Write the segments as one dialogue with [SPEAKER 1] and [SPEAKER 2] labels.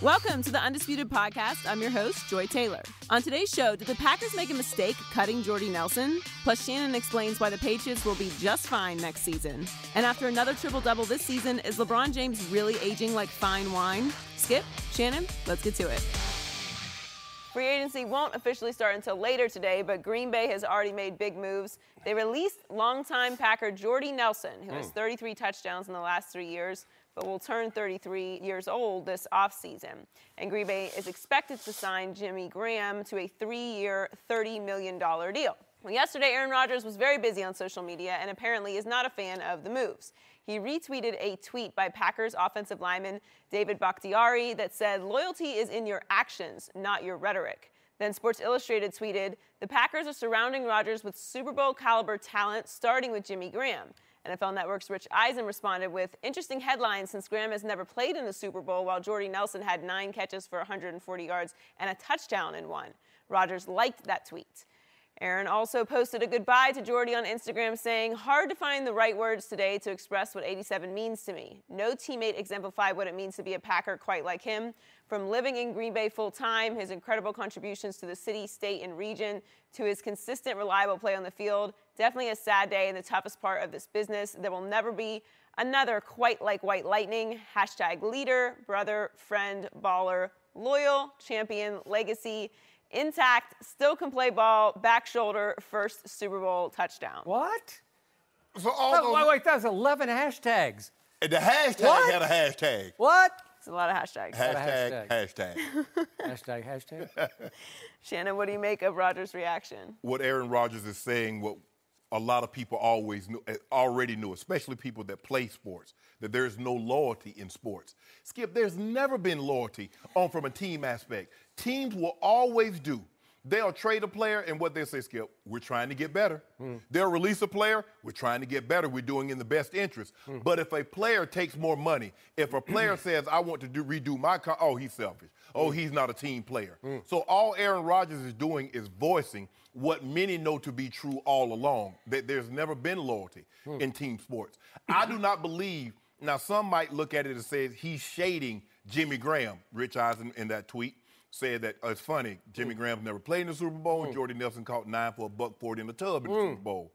[SPEAKER 1] Welcome to the Undisputed Podcast. I'm your host, Joy Taylor. On today's show, did the Packers make a mistake cutting Jordy Nelson? Plus, Shannon explains why the Patriots will be just fine next season. And after another triple-double this season, is LeBron James really aging like fine wine? Skip, Shannon, let's get to it. Free agency won't officially start until later today, but Green Bay has already made big moves. They released longtime Packer Jordy Nelson, who has 33 touchdowns in the last 3 years, but will turn 33 years old this offseason. And Green Bay is expected to sign Jimmy Graham to a 3-year, $30 million deal. Well, yesterday, Aaron Rodgers was very busy on social media and apparently is not a fan of the moves. He retweeted a tweet by Packers offensive lineman David Bakhtiari that said, "Loyalty is in your actions, not your rhetoric." Then Sports Illustrated tweeted, "The Packers are surrounding Rodgers with Super Bowl caliber talent, starting with Jimmy Graham." NFL Network's Rich Eisen responded with, "Interesting headline since Graham has never played in the Super Bowl, while Jordy Nelson had 9 catches for 140 yards and a touchdown in one." Rodgers liked that tweet. Aaron also posted a goodbye to Jordy on Instagram saying, "Hard to find the right words today to express what 87 means to me. No teammate exemplified what it means to be a Packer quite like him. From living in Green Bay full-time, his incredible contributions to the city, state, and region, to his consistent, reliable play on the field. Definitely a sad day and the toughest part of this business. There will never be another quite like White Lightning. Hashtag leader, brother, friend, baller, loyal, champion, legacy, intact, still can play ball, back shoulder, first Super Bowl touchdown."
[SPEAKER 2] What?
[SPEAKER 3] So all
[SPEAKER 2] Wait, that was 11 hashtags.
[SPEAKER 3] the hashtag had a hashtag.
[SPEAKER 2] What?
[SPEAKER 1] It's a lot of hashtags.
[SPEAKER 3] Hashtag.
[SPEAKER 2] Hashtag.
[SPEAKER 1] Shannon, what do you make of Rodgers' reaction?
[SPEAKER 3] What Aaron Rodgers is saying, what a lot of people already knew, especially people that play sports, that there's no loyalty in sports. Skip, there's never been loyalty from a team aspect. Teams will always do. They'll trade a player, and what they'll say, Skip, we're trying to get better. They'll release a player, we're trying to get better. We're doing in the best interest. But if a player takes more money, if a player says, I want to redo my oh, he's selfish. Oh, he's not a team player. So all Aaron Rodgers is doing is voicing what many know to be true all along, that there's never been loyalty in team sports. I do not believe, now some might look at it and say he's shading Jimmy Graham. Rich Eisen in that tweet said that it's funny, Jimmy Graham's never played in the Super Bowl. Jordy Nelson caught 9 for $140 in the tub in the Super Bowl.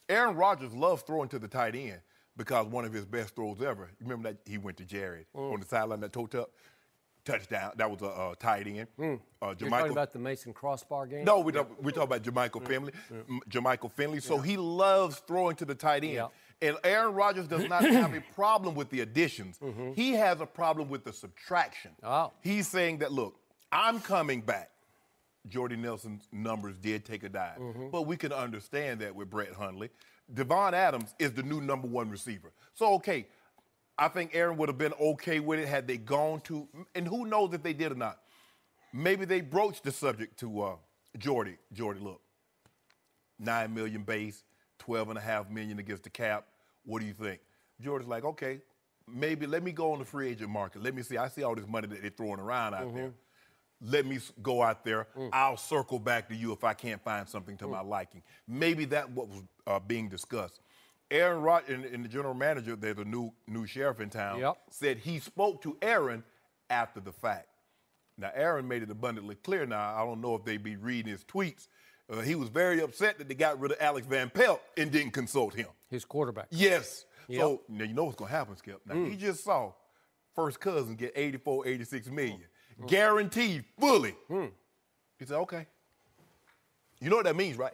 [SPEAKER 3] Aaron Rodgers loves throwing to the tight end because one of his best throws ever. You remember that he went to Jared on the sideline, that toe touchdown. That was a tight end.
[SPEAKER 2] You're talking about the Mason Crossbar game?
[SPEAKER 3] No, we're talking about Jermichael Finley. Jermichael Finley. So he loves throwing to the tight end.
[SPEAKER 2] Yeah.
[SPEAKER 3] And Aaron Rodgers does not have a problem with the additions. He has a problem with the subtraction.
[SPEAKER 2] Oh.
[SPEAKER 3] He's saying that, look, I'm coming back. Jordy Nelson's numbers did take a dive. But we can understand that with Brett Hundley. Devon Adams is the new number 1 receiver. So, okay, I think Aaron would have been okay with it had they gone to, and who knows if they did or not. Maybe they broached the subject to Jordy. Jordy, look, $9 million base, $12.5 million against the cap. What do you think? Jordy's like, okay, maybe let me go on the free agent market. Let me see. I see all this money that they're throwing around out there. Let me go out there. I'll circle back to you if I can't find something to my liking. Maybe that's what was being discussed. Aaron Rodgers and the general manager, there's a new sheriff in town, said he spoke to Aaron after the fact. Now, Aaron made it abundantly clear now. I don't know if they be reading his tweets. He was very upset that they got rid of Alex Van Pelt and didn't consult him.
[SPEAKER 2] His quarterback.
[SPEAKER 3] Yes. So, now you know what's going to happen, Skip. Now, he just saw first cousin get $84, $86 million. Guaranteed fully. He said, okay. You know what that means, right?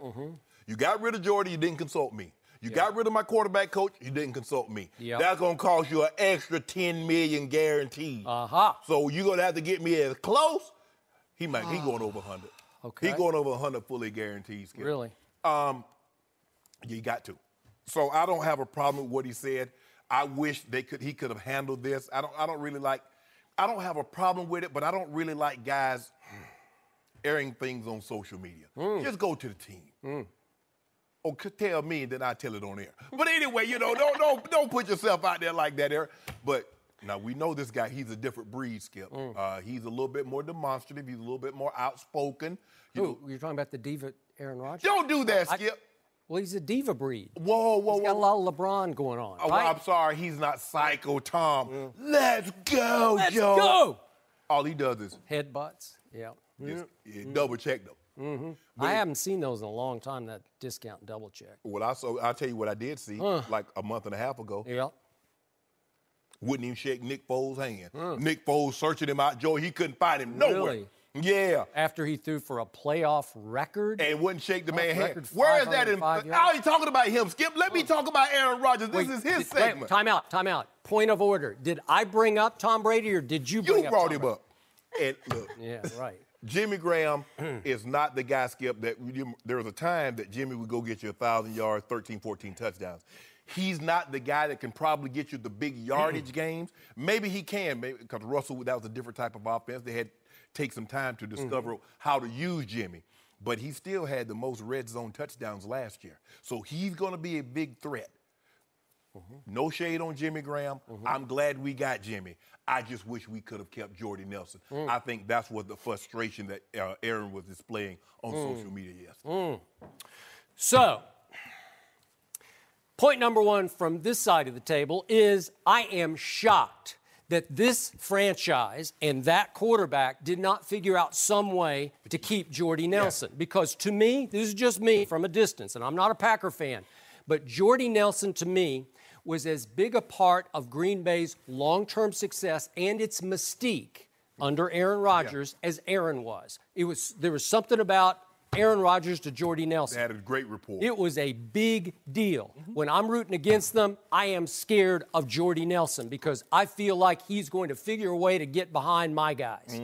[SPEAKER 3] You got rid of Jordy, you didn't consult me. You got rid of my quarterback coach, you didn't consult me. That's going to cost you an extra $10 million guaranteed. So you're going to have to get me as close. He going over 100.
[SPEAKER 2] Okay.
[SPEAKER 3] He going over 100 fully guaranteed, Skip.
[SPEAKER 2] Really?
[SPEAKER 3] You got to. So I don't have a problem with what he said. I wish he could have handled this. I don't have a problem with it, but I don't really like guys airing things on social media. Just go to the team. Or tell me, and then I tell it on air. But anyway, don't put yourself out there like that, Eric. But now we know this guy, he's a different breed, Skip. He's a little bit more demonstrative. He's a little bit more outspoken.
[SPEAKER 2] You're talking about the diva Aaron Rodgers?
[SPEAKER 3] Don't do that, Skip.
[SPEAKER 2] Well, he's a diva breed.
[SPEAKER 3] Whoa.
[SPEAKER 2] He's got a lot of LeBron going on.
[SPEAKER 3] Oh,
[SPEAKER 2] right?
[SPEAKER 3] well, I'm sorry, he's not Psycho Tom. Let's go,
[SPEAKER 2] Let's
[SPEAKER 3] Joe.
[SPEAKER 2] go.
[SPEAKER 3] All he does is
[SPEAKER 2] headbutts. Yeah.
[SPEAKER 3] double check though.
[SPEAKER 2] I haven't seen those in a long time. That discount double check.
[SPEAKER 3] Well, I'll tell you what I did see like a month and a half ago.
[SPEAKER 2] Yeah.
[SPEAKER 3] Wouldn't even shake Nick Foles' hand. Nick Foles searching him out, Joe. He couldn't find him nowhere.
[SPEAKER 2] Really?
[SPEAKER 3] Yeah.
[SPEAKER 2] After he threw for a playoff record?
[SPEAKER 3] And wouldn't shake the man's hand.
[SPEAKER 2] Record
[SPEAKER 3] Where is that in?
[SPEAKER 2] 505 yards?
[SPEAKER 3] How are you talking about him, Skip? Let me talk about Aaron Rodgers. This is his segment.
[SPEAKER 2] Time out. Point of order. Did I bring up Tom Brady or did you bring up Tom Brady?
[SPEAKER 3] You brought him up. And look.
[SPEAKER 2] Yeah, right.
[SPEAKER 3] Jimmy Graham is not the guy, Skip, that there was a time that Jimmy would go get you 1,000 yards, 13, 14 touchdowns. He's not the guy that can probably get you the big yardage games. Maybe he can, because Russell, that was a different type of offense. They had to take some time to discover how to use Jimmy. But he still had the most red zone touchdowns last year. So he's going to be a big threat. No shade on Jimmy Graham. I'm glad we got Jimmy. I just wish we could have kept Jordy Nelson. I think that's what the frustration that Aaron was displaying on social media yesterday.
[SPEAKER 2] So, point number one from this side of the table is I am shocked that this franchise and that quarterback did not figure out some way to keep Jordy Nelson. Yeah. Because to me, this is just me from a distance, and I'm not a Packer fan, but Jordy Nelson to me was as big a part of Green Bay's long-term success and its mystique under Aaron Rodgers as Aaron was. There was something about Aaron Rodgers to Jordy Nelson.
[SPEAKER 3] They had a great rapport.
[SPEAKER 2] It was a big deal. When I'm rooting against them, I am scared of Jordy Nelson because I feel like he's going to figure a way to get behind my guys.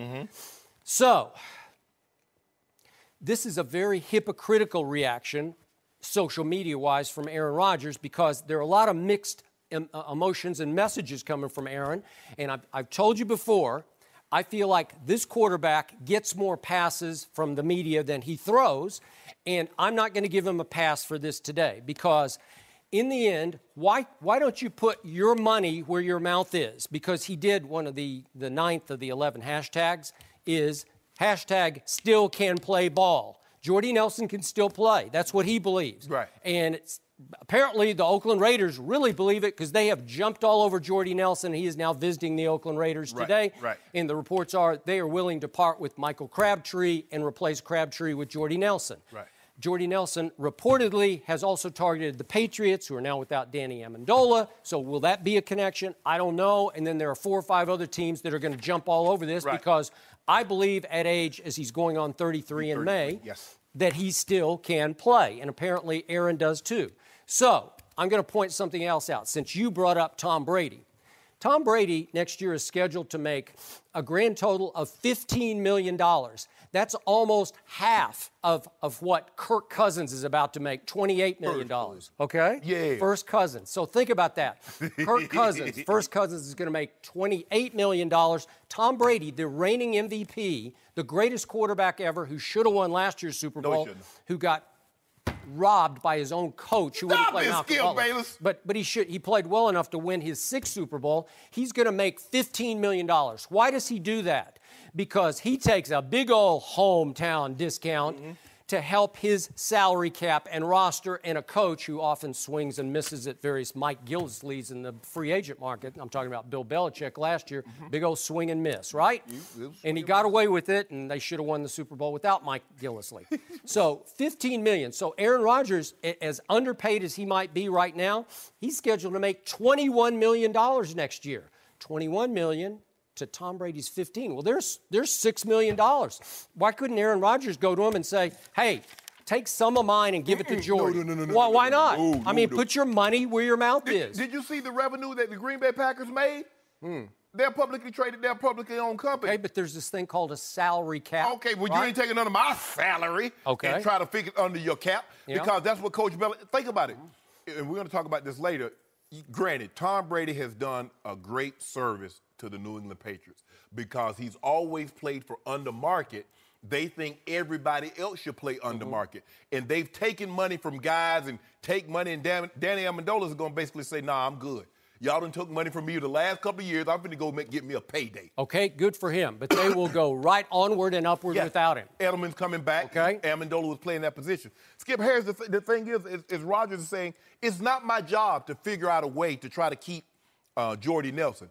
[SPEAKER 2] So, this is a very hypocritical reaction, social media-wise, from Aaron Rodgers because there are a lot of mixed emotions and messages coming from Aaron. And I've told you before, I feel like this quarterback gets more passes from the media than he throws, and I'm not going to give him a pass for this today because in the end, why don't you put your money where your mouth is? Because he did one of the 9th of the 11 hashtags is hashtag still can play ball. Jordy Nelson can still play. That's what he believes.
[SPEAKER 3] Right.
[SPEAKER 2] And apparently the Oakland Raiders really believe it because they have jumped all over Jordy Nelson. He is now visiting the Oakland Raiders today.
[SPEAKER 3] Right.
[SPEAKER 2] And the reports are they are willing to part with Michael Crabtree and replace Crabtree with Jordy Nelson.
[SPEAKER 3] Right.
[SPEAKER 2] Jordy Nelson reportedly has also targeted the Patriots, who are now without Danny Amendola. So will that be a connection? I don't know. And then there are 4 or 5 other teams that are going to jump all over this because I believe at age, as he's going on 33 in May, that he still can play. And apparently Aaron does too. So I'm going to point something else out. Since you brought up Tom Brady, Tom Brady next year is scheduled to make a grand total of $15 million. That's almost half of what Kirk Cousins is about to make, $28 million. Okay?
[SPEAKER 3] Yeah.
[SPEAKER 2] First Cousins. So think about that. Kirk Cousins, First Cousins is going to make $28 million. Tom Brady, the reigning MVP, the greatest quarterback ever, who should have won last year's Super Bowl, who got robbed by his own coach who wouldn't play
[SPEAKER 3] Bayless.
[SPEAKER 2] But he played well enough to win his 6th Super Bowl. He's going to make $15 million. Why does he do that? Because he takes a big old hometown discount to help his salary cap and roster and a coach who often swings and misses at various Mike Gillisleys in the free agent market. I'm talking about Bill Belichick last year. Big old swing and miss, right? And he got away with it, and they should have won the Super Bowl without Mike Gillisley. So $15 million. So Aaron Rodgers, as underpaid as he might be right now, he's scheduled to make $21 million next year. $21 million to Tom Brady's 15. Well, there's $6 million. Why couldn't Aaron Rodgers go to him and say, hey, take some of mine and give it to Jordy? Well, why not? I mean, put your money where your mouth is.
[SPEAKER 3] Did you see the revenue that the Green Bay Packers made? They're publicly traded. They're a publicly owned company.
[SPEAKER 2] Okay, but there's this thing called a salary cap.
[SPEAKER 3] Okay, well, you ain't taking none of my salary and try to figure it under your cap because that's what Coach Belichick, think about it. And we're going to talk about this later. Granted, Tom Brady has done a great service to the New England Patriots because he's always played for under market. They think everybody else should play under market. And they've taken money from guys and take money, and Danny Amendola is going to basically say, nah, I'm good. Y'all done took money from me the last couple of years. I'm going to go get me a payday.
[SPEAKER 2] Okay, good for him. But they will go right onward and upward without him.
[SPEAKER 3] Edelman's coming back.
[SPEAKER 2] Okay.
[SPEAKER 3] Amendola was playing that position. Skip Harris, the thing is Rodgers is saying, it's not my job to figure out a way to try to keep Jordy Nelson.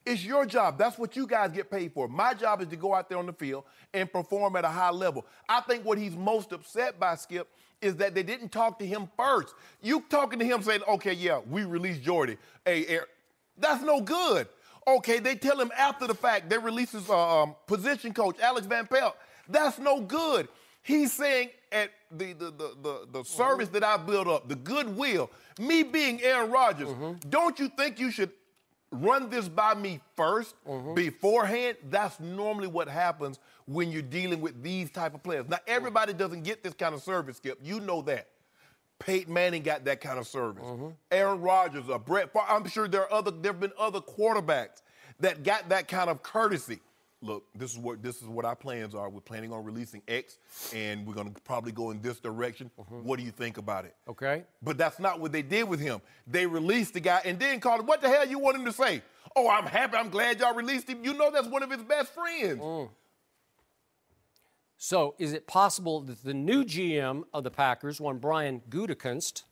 [SPEAKER 3] It's your job. That's what you guys get paid for. My job is to go out there on the field and perform at a high level. I think what he's most upset by, Skip, is that they didn't talk to him first. You talking to him saying, okay, yeah, we released Jordy. Hey, that's no good. Okay, they tell him after the fact. They release his position coach, Alex Van Pelt. That's no good. He's saying at the service that I built up, the goodwill, me being Aaron Rodgers, don't you think you should run this by me first beforehand? That's normally what happens when you're dealing with these type of players. Now, everybody doesn't get this kind of service, Skip. You know that. Peyton Manning got that kind of service. Aaron Rodgers, Brett Favre. I'm sure there have been other quarterbacks that got that kind of courtesy. Look, this is what our plans are. We're planning on releasing X, and we're going to probably go in this direction. What do you think about it?
[SPEAKER 2] Okay.
[SPEAKER 3] But that's not what they did with him. They released the guy and then called him. What the hell you want him to say? Oh, I'm happy. I'm glad y'all released him. You know that's one of his best friends.
[SPEAKER 2] So is it possible that the new GM of the Packers, one Brian Gutekunst,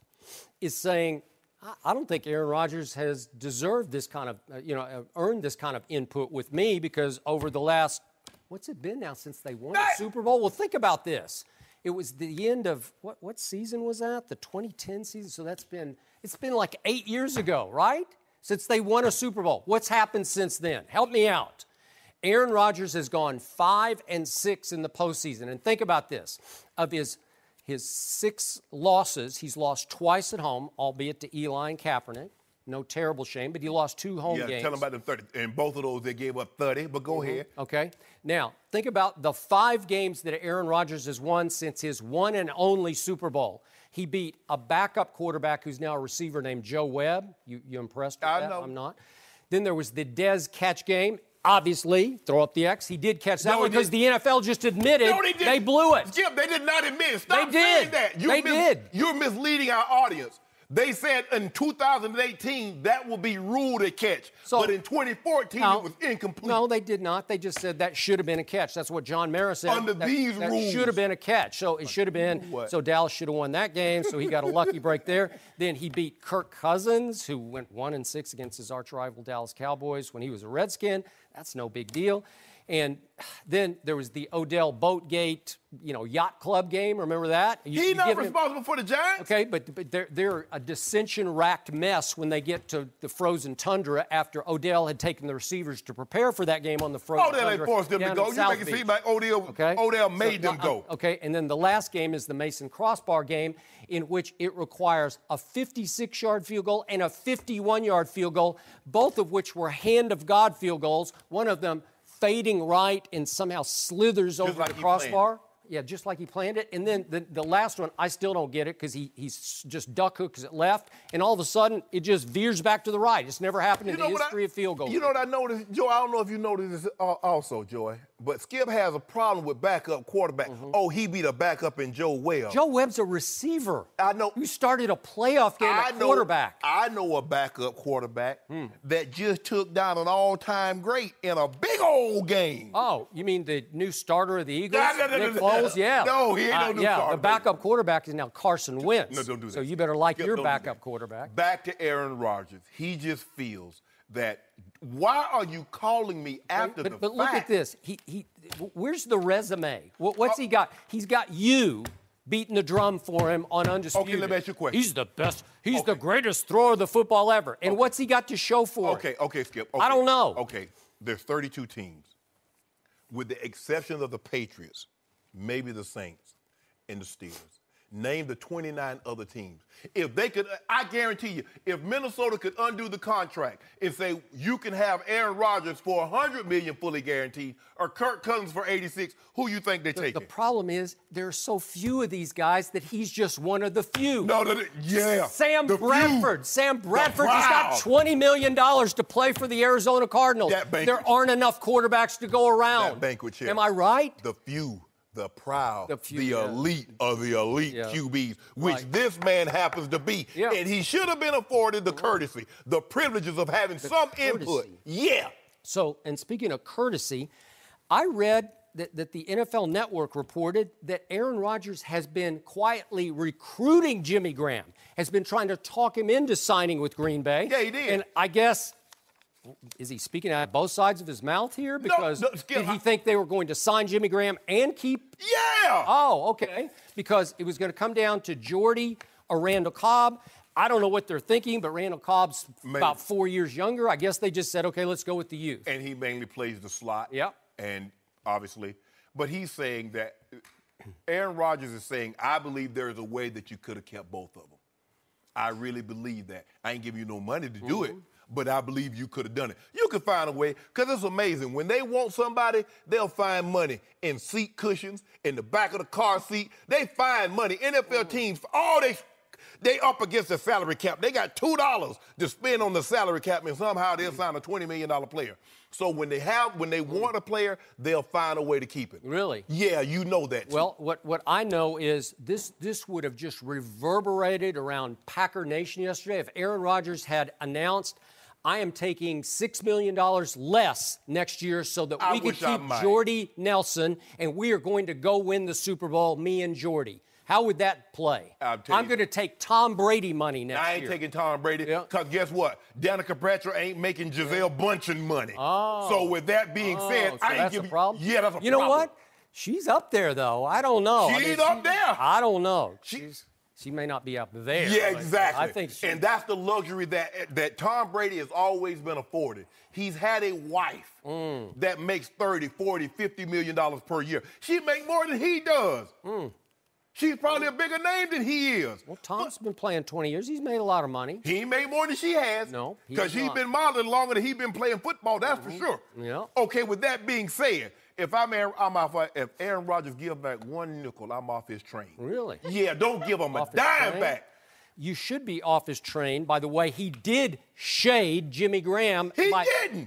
[SPEAKER 2] is saying, I don't think Aaron Rodgers has deserved this kind of, earned this kind of input with me, because over the last, what's it been now since they won the Super Bowl? Well, think about this. It was the end of, what season was that? The 2010 season? So it's been like 8 years ago, right? Since they won a Super Bowl. What's happened since then? Help me out. Aaron Rodgers has gone 5-6 in the postseason. And think about this. Of his 6 losses, he's lost twice at home, albeit to Eli and Kaepernick. No terrible shame, but he lost 2 home games.
[SPEAKER 3] Yeah, tell them about them 30. And both of those, they gave up 30, but go ahead.
[SPEAKER 2] Okay. Now, think about the 5 games that Aaron Rodgers has won since his one and only Super Bowl. He beat a backup quarterback who's now a receiver named Joe Webb. You impressed with that?
[SPEAKER 3] I know.
[SPEAKER 2] I'm not. Then there was the Dez catch game. Obviously, throw up the X. He did catch that one because the NFL just admitted they blew it.
[SPEAKER 3] Skip, they did not admit it. Stop
[SPEAKER 2] they
[SPEAKER 3] saying
[SPEAKER 2] did.
[SPEAKER 3] that.
[SPEAKER 2] They did.
[SPEAKER 3] You're misleading our audience. They said in 2018 that will be ruled a catch. But in 2014 it was incomplete.
[SPEAKER 2] No, they did not. They just said that should have been a catch. That's what John Mara said.
[SPEAKER 3] Under these rules.
[SPEAKER 2] That should have been a catch. So it should have been. So Dallas should have won that game. So he got a lucky break there. Then he beat Kirk Cousins, who went 1-6 against his arch rival Dallas Cowboys when he was a Redskin. That's no big deal. And then there was the Odell Boatgate, yacht club game. Remember that?
[SPEAKER 3] He's not responsible for the Giants.
[SPEAKER 2] Okay, but they're a dissension-racked mess when they get to the frozen tundra after Odell had taken the receivers to prepare for that game on the frozen tundra.
[SPEAKER 3] Odell ain't forced them to go. You make it seem like Odell made them go.
[SPEAKER 2] Okay, and then the last game is the Mason Crossbar game, in which it requires a 56-yard field goal and a 51-yard field goal, both of which were hand-of-God field goals. One of them fading right and somehow slithers over the crossbar. Yeah, just like he planned it. And then the last one, I still don't get it because he's just duck hooks it left, and all of a sudden it just veers back to the right. It's never happened in the history of field goals.
[SPEAKER 3] You know what I noticed, Joy? I don't know if you noticed this also, Joy, but Skip has a problem with backup quarterback. Oh, he beat a backup in Joe Webb.
[SPEAKER 2] Joe Webb's a receiver.
[SPEAKER 3] I know.
[SPEAKER 2] You started a playoff game at quarterback.
[SPEAKER 3] I know a backup quarterback that just took down an all-time great in a big old game.
[SPEAKER 2] Oh, you mean the new starter of the Eagles? Nick Foles? Yeah.
[SPEAKER 3] No, he ain't no new starter.
[SPEAKER 2] The backup quarterback is now Carson Wentz.
[SPEAKER 3] No, don't do that.
[SPEAKER 2] So you better like your backup quarterback.
[SPEAKER 3] Back to Aaron Rodgers. He just feels that, why are you calling me after the fact?
[SPEAKER 2] But look at this. Where's the resume? What's he got? He's got you beating the drum for him on Undisputed.
[SPEAKER 3] Okay, let me ask you a question.
[SPEAKER 2] He's the best. He's the greatest thrower of the football ever. And what's he got to show for it?
[SPEAKER 3] Okay, Skip.
[SPEAKER 2] I don't know.
[SPEAKER 3] Okay, there's 32 teams. With the exception of the Patriots, maybe the Saints and the Steelers. Name the 29 other teams. If they could, I guarantee you, if Minnesota could undo the contract and say you can have Aaron Rodgers for $100 million fully guaranteed or Kirk Cousins for 86, who you think they take?
[SPEAKER 2] The problem is there are so few of these guys that he's just one of the few. Sam Bradford. Sam Bradford just got $20 million to play for the Arizona Cardinals. There aren't enough quarterbacks to go around.
[SPEAKER 3] That banquet chair.
[SPEAKER 2] Am I right?
[SPEAKER 3] The few. the proud,
[SPEAKER 2] the
[SPEAKER 3] elite of the elite QBs, which this man happens to be.
[SPEAKER 2] Yeah.
[SPEAKER 3] And he should have been afforded the courtesy, the privileges of having some input. Yeah.
[SPEAKER 2] So, and speaking of courtesy, I read that the NFL Network reported that Aaron Rodgers has been quietly recruiting Jimmy Graham, has been trying to talk him into signing with Green Bay.
[SPEAKER 3] Yeah, he did.
[SPEAKER 2] And I guess, is he speaking out of both sides of his mouth here? Because
[SPEAKER 3] Skip,
[SPEAKER 2] did he think they were going to sign Jimmy Graham and keep?
[SPEAKER 3] Yeah!
[SPEAKER 2] Oh, okay. Because it was going to come down to Jordy or Randall Cobb. I don't know what they're thinking, but Randall Cobb's about 4 years younger. I guess they just said, okay, let's go with the youth.
[SPEAKER 3] And he mainly plays the slot.
[SPEAKER 2] Yep.
[SPEAKER 3] And obviously, but he's saying that Aaron Rodgers is saying, I believe there is a way that you could have kept both of them. I really believe that. I ain't giving you no money to do it, but I believe you could have done it. You could find a way, because it's amazing. When they want somebody, they'll find money in seat cushions, in the back of the car seat. They find money. NFL teams, they up against the salary cap. They got $2 to spend on the salary cap, and somehow they'll sign a $20 million player. So when they want a player, they'll find a way to keep it.
[SPEAKER 2] Really?
[SPEAKER 3] Yeah, you know that.
[SPEAKER 2] Well, what I know is this would have just reverberated around Packer Nation yesterday if Aaron Rodgers had announced, I am taking $6 million less next year so that we can keep Jordy Nelson, and we are going to go win the Super Bowl, me and Jordy. How would that play? I'm going to take Tom Brady money next year.
[SPEAKER 3] I ain't taking Tom Brady because guess what? Danica Patrick ain't making Gisele Bundchen money.
[SPEAKER 2] Oh.
[SPEAKER 3] So with that being said,
[SPEAKER 2] I ain't giving you. Problem?
[SPEAKER 3] Yeah, that's a problem.
[SPEAKER 2] You know what? She's up there, though. I don't know.
[SPEAKER 3] She's up there.
[SPEAKER 2] I don't know. She may not be up there.
[SPEAKER 3] Yeah, exactly.
[SPEAKER 2] I think
[SPEAKER 3] and that's the luxury that Tom Brady has always been afforded. He's had a wife that makes $30, $40, $50 million per year. She makes more than he does. She's probably a bigger name than he is.
[SPEAKER 2] Well, Tom's been playing 20 years. He's made a lot of money.
[SPEAKER 3] He ain't made more than she has.
[SPEAKER 2] No,
[SPEAKER 3] because he's been modeling longer than he's been playing football, that's for sure.
[SPEAKER 2] Yeah.
[SPEAKER 3] Okay, with that being said, if Aaron Rodgers gives back one nickel, I'm off his train.
[SPEAKER 2] Really?
[SPEAKER 3] Yeah, don't give him a dime back.
[SPEAKER 2] You should be off his train. By the way, he did shade Jimmy Graham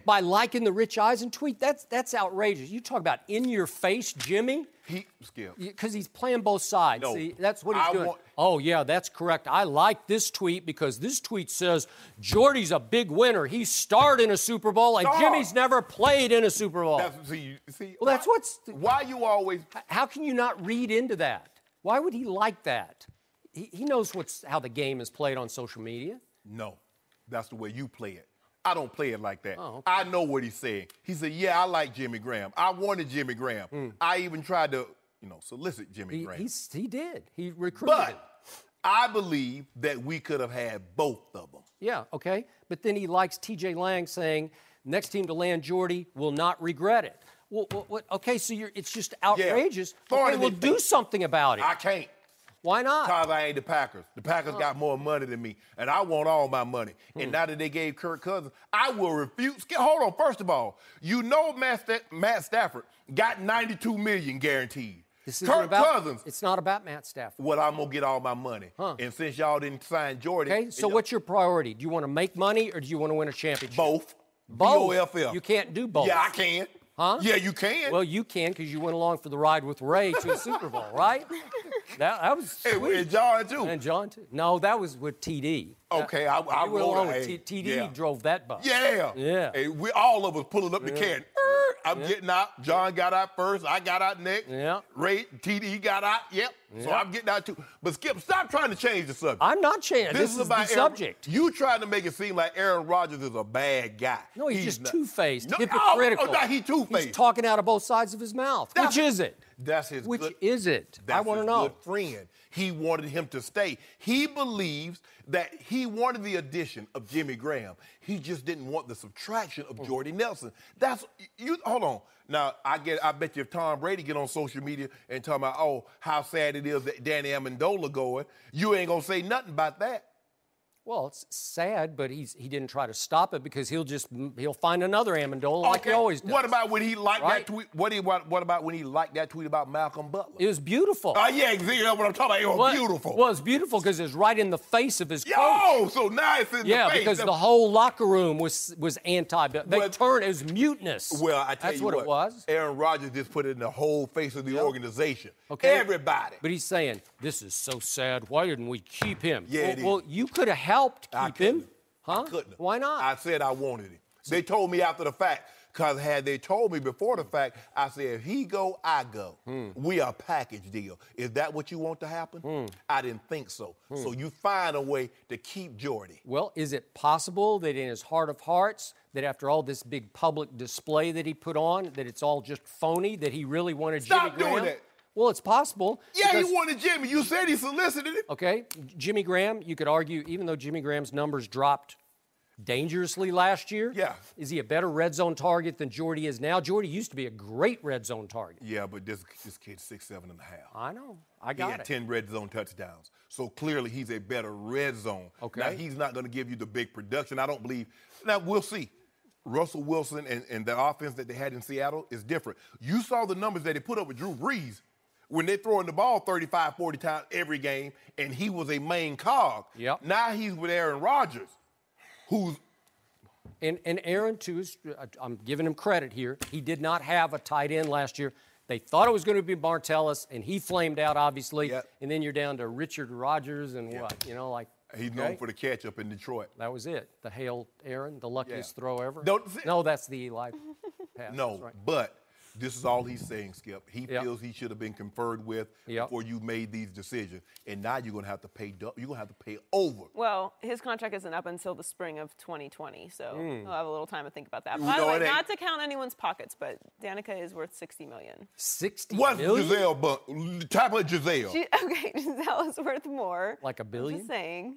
[SPEAKER 2] by liking the Rich Eisen tweet. That's outrageous. You talk about in your face, Jimmy. Because he's playing both sides.
[SPEAKER 3] No,
[SPEAKER 2] see, that's what he's doing. Oh, yeah, that's correct. I like this tweet because this tweet says Jordy's a big winner. He starred in a Super Bowl, and Jimmy's never played in a Super Bowl. Why you always... How can you not read into that? Why would he like that? He knows how the game is played on social media.
[SPEAKER 3] No, that's the way you play it. I don't play it like that.
[SPEAKER 2] Oh, okay.
[SPEAKER 3] I know what he's saying. He said, yeah, I like Jimmy Graham. I wanted Jimmy Graham. I even tried to, solicit Jimmy Graham.
[SPEAKER 2] He did. He recruited him.
[SPEAKER 3] But I believe that we could have had both of them.
[SPEAKER 2] Yeah, okay. But then he likes T.J. Lang saying, next team to land Jordy will not regret it. Well, okay, so it's just outrageous.
[SPEAKER 3] Yeah.
[SPEAKER 2] Okay, well, do something about it.
[SPEAKER 3] I can't.
[SPEAKER 2] Why not?
[SPEAKER 3] Because I ain't the Packers. The Packers got more money than me, and I want all my money. And now that they gave Kirk Cousins, I will refuse. Hold on, first of all, Matt Stafford got $92 million guaranteed. Kirk Cousins.
[SPEAKER 2] It's not about Matt Stafford.
[SPEAKER 3] Well, I'm going to get all my money. And since y'all didn't sign Jordy.
[SPEAKER 2] Okay, so what's your priority? Do you want to make money or do you want to win a championship?
[SPEAKER 3] Both.
[SPEAKER 2] B-O-F-F. You can't do both.
[SPEAKER 3] Yeah, I can.
[SPEAKER 2] Huh?
[SPEAKER 3] Yeah, you can.
[SPEAKER 2] Well, you can because you went along for the ride with Ray to the Super Bowl, right? That was sweet.
[SPEAKER 3] And John, too.
[SPEAKER 2] And John, too. No, that was with TD.
[SPEAKER 3] Okay, I
[SPEAKER 2] went along with TD drove that bus.
[SPEAKER 3] Yeah.
[SPEAKER 2] Yeah.
[SPEAKER 3] Hey, all of us pulling up the can. I'm getting out. John got out first. I got out next.
[SPEAKER 2] Yeah.
[SPEAKER 3] Ray, TD got out. Yep. So I'm getting out, too. But, Skip, stop trying to change the subject.
[SPEAKER 2] I'm not changing. This is about the subject.
[SPEAKER 3] You trying to make it seem like Aaron Rodgers is a bad guy.
[SPEAKER 2] No, he's just two-faced, hypocritical.
[SPEAKER 3] Oh, no, he's two-faced.
[SPEAKER 2] He's talking out of both sides of his mouth. Which is it?
[SPEAKER 3] That's his
[SPEAKER 2] Which is it? I want to know.
[SPEAKER 3] Good friend. He wanted him to stay. He believes that he wanted the addition of Jimmy Graham. He just didn't want the subtraction of Jordy Nelson. Hold on. Now, I bet you if Tom Brady get on social media and talk about, how sad it is that Danny Amendola going, you ain't going to say nothing about that.
[SPEAKER 2] Well, it's sad, but he didn't try to stop it because he'll find another Amendola like he always does.
[SPEAKER 3] What about when he liked
[SPEAKER 2] Right?
[SPEAKER 3] that tweet? What about when he liked that tweet about Malcolm Butler?
[SPEAKER 2] It was beautiful.
[SPEAKER 3] Yeah, exactly. That's what I'm talking about. It was beautiful.
[SPEAKER 2] Well, it's beautiful because it's right in the face of his coach.
[SPEAKER 3] Yo, so now it's in the face.
[SPEAKER 2] Yeah, because the whole locker room was anti. They turned. It was mutinous.
[SPEAKER 3] Well, I tell
[SPEAKER 2] That's
[SPEAKER 3] you
[SPEAKER 2] what it was.
[SPEAKER 3] Aaron Rodgers just put it in the whole face of the organization.
[SPEAKER 2] Okay.
[SPEAKER 3] Everybody.
[SPEAKER 2] But he's saying, this is so sad. Why didn't we keep him?
[SPEAKER 3] Yeah,
[SPEAKER 2] well, you could have helped keep him. Huh?
[SPEAKER 3] I couldn't.
[SPEAKER 2] Why not?
[SPEAKER 3] I said I wanted him. They told me after the fact, because had they told me before the fact, I said, if he go, I go. We are a package deal. Is that what you want to happen? I didn't think so. So you find a way to keep Jordy.
[SPEAKER 2] Well, is it possible that in his heart of hearts, that after all this big public display that he put on, that it's all just phony, that he really wanted Jimmy Graham?
[SPEAKER 3] Stop doing that.
[SPEAKER 2] Well, it's possible.
[SPEAKER 3] Yeah, he wanted Jimmy. You said he solicited him.
[SPEAKER 2] Okay, Jimmy Graham, you could argue, even though Jimmy Graham's numbers dropped dangerously last year, is he a better red zone target than Jordy is now? Jordy used to be a great red zone target.
[SPEAKER 3] Yeah, but this kid's 6'7.5".
[SPEAKER 2] I know. I got
[SPEAKER 3] He had 10 red zone touchdowns. So clearly he's a better red zone.
[SPEAKER 2] Okay.
[SPEAKER 3] Now, he's not going to give you the big production. I don't believe. Now, we'll see. Russell Wilson and the offense that they had in Seattle is different. You saw the numbers that they put up with Drew Brees when they're throwing the ball 35, 40 times every game, and he was a main cog.
[SPEAKER 2] Yep.
[SPEAKER 3] Now he's with Aaron Rodgers, who's
[SPEAKER 2] And Aaron, too, I'm giving him credit here. He did not have a tight end last year. They thought it was going to be Martellus, and he flamed out, obviously.
[SPEAKER 3] Yep.
[SPEAKER 2] And then you're down to Richard Rodgers and what? You know, like.
[SPEAKER 3] He's known for the catch up in Detroit.
[SPEAKER 2] That was it. The Hail Aaron, the luckiest throw ever.
[SPEAKER 3] Don't,
[SPEAKER 2] no, that's the Eli pass.
[SPEAKER 3] No,
[SPEAKER 2] right.
[SPEAKER 3] but this is all he's saying, Skip. He feels he should have been conferred with before you made these decisions, and now you're going to have to pay. You're going to have to pay over.
[SPEAKER 1] Well, his contract isn't up until the spring of 2020, so he'll have a little time to think about that.
[SPEAKER 3] No,
[SPEAKER 1] By the way,
[SPEAKER 3] it ain't.
[SPEAKER 1] not to count anyone's pockets, but Danica is worth $60 million.
[SPEAKER 2] $60
[SPEAKER 3] What's
[SPEAKER 2] million?
[SPEAKER 3] Giselle? Type of Giselle.
[SPEAKER 1] Okay, Giselle is worth more.
[SPEAKER 2] Like $1 billion?
[SPEAKER 1] I'm just saying.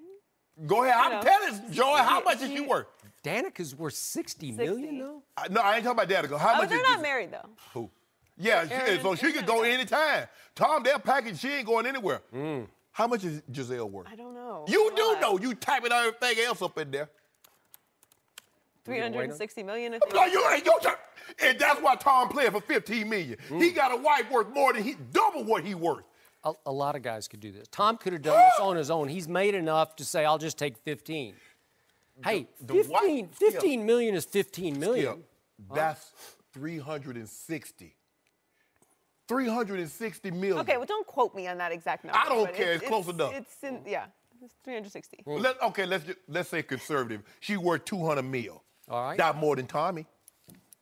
[SPEAKER 3] Go ahead. I'm telling Joy, how much is she worth?
[SPEAKER 2] Danica's worth $60 million, though?
[SPEAKER 3] No, I ain't talking about Danica. How much
[SPEAKER 1] they're
[SPEAKER 3] is
[SPEAKER 1] not married, though.
[SPEAKER 3] Who? Yeah, so she could go anytime. Tom, their package, she ain't going anywhere. How much is Giselle worth?
[SPEAKER 1] I don't know.
[SPEAKER 3] You do know. You typing everything else up in there.
[SPEAKER 1] $360 million.
[SPEAKER 3] No, you ain't your turn. And that's why Tom playing for $15 million. He got a wife worth more than double what he worth.
[SPEAKER 2] A lot of guys could do this. Tom could have done this on his own. He's made enough to say, I'll just take 15. Hey, 15 million is 15 million.
[SPEAKER 3] That's 360. 360 million.
[SPEAKER 1] Okay, well, don't quote me on that exact number.
[SPEAKER 3] I don't care. It's close enough.
[SPEAKER 1] It's 360.
[SPEAKER 3] Let's say conservative. She worth 200 mil.
[SPEAKER 2] All right.
[SPEAKER 3] That's more than Tommy.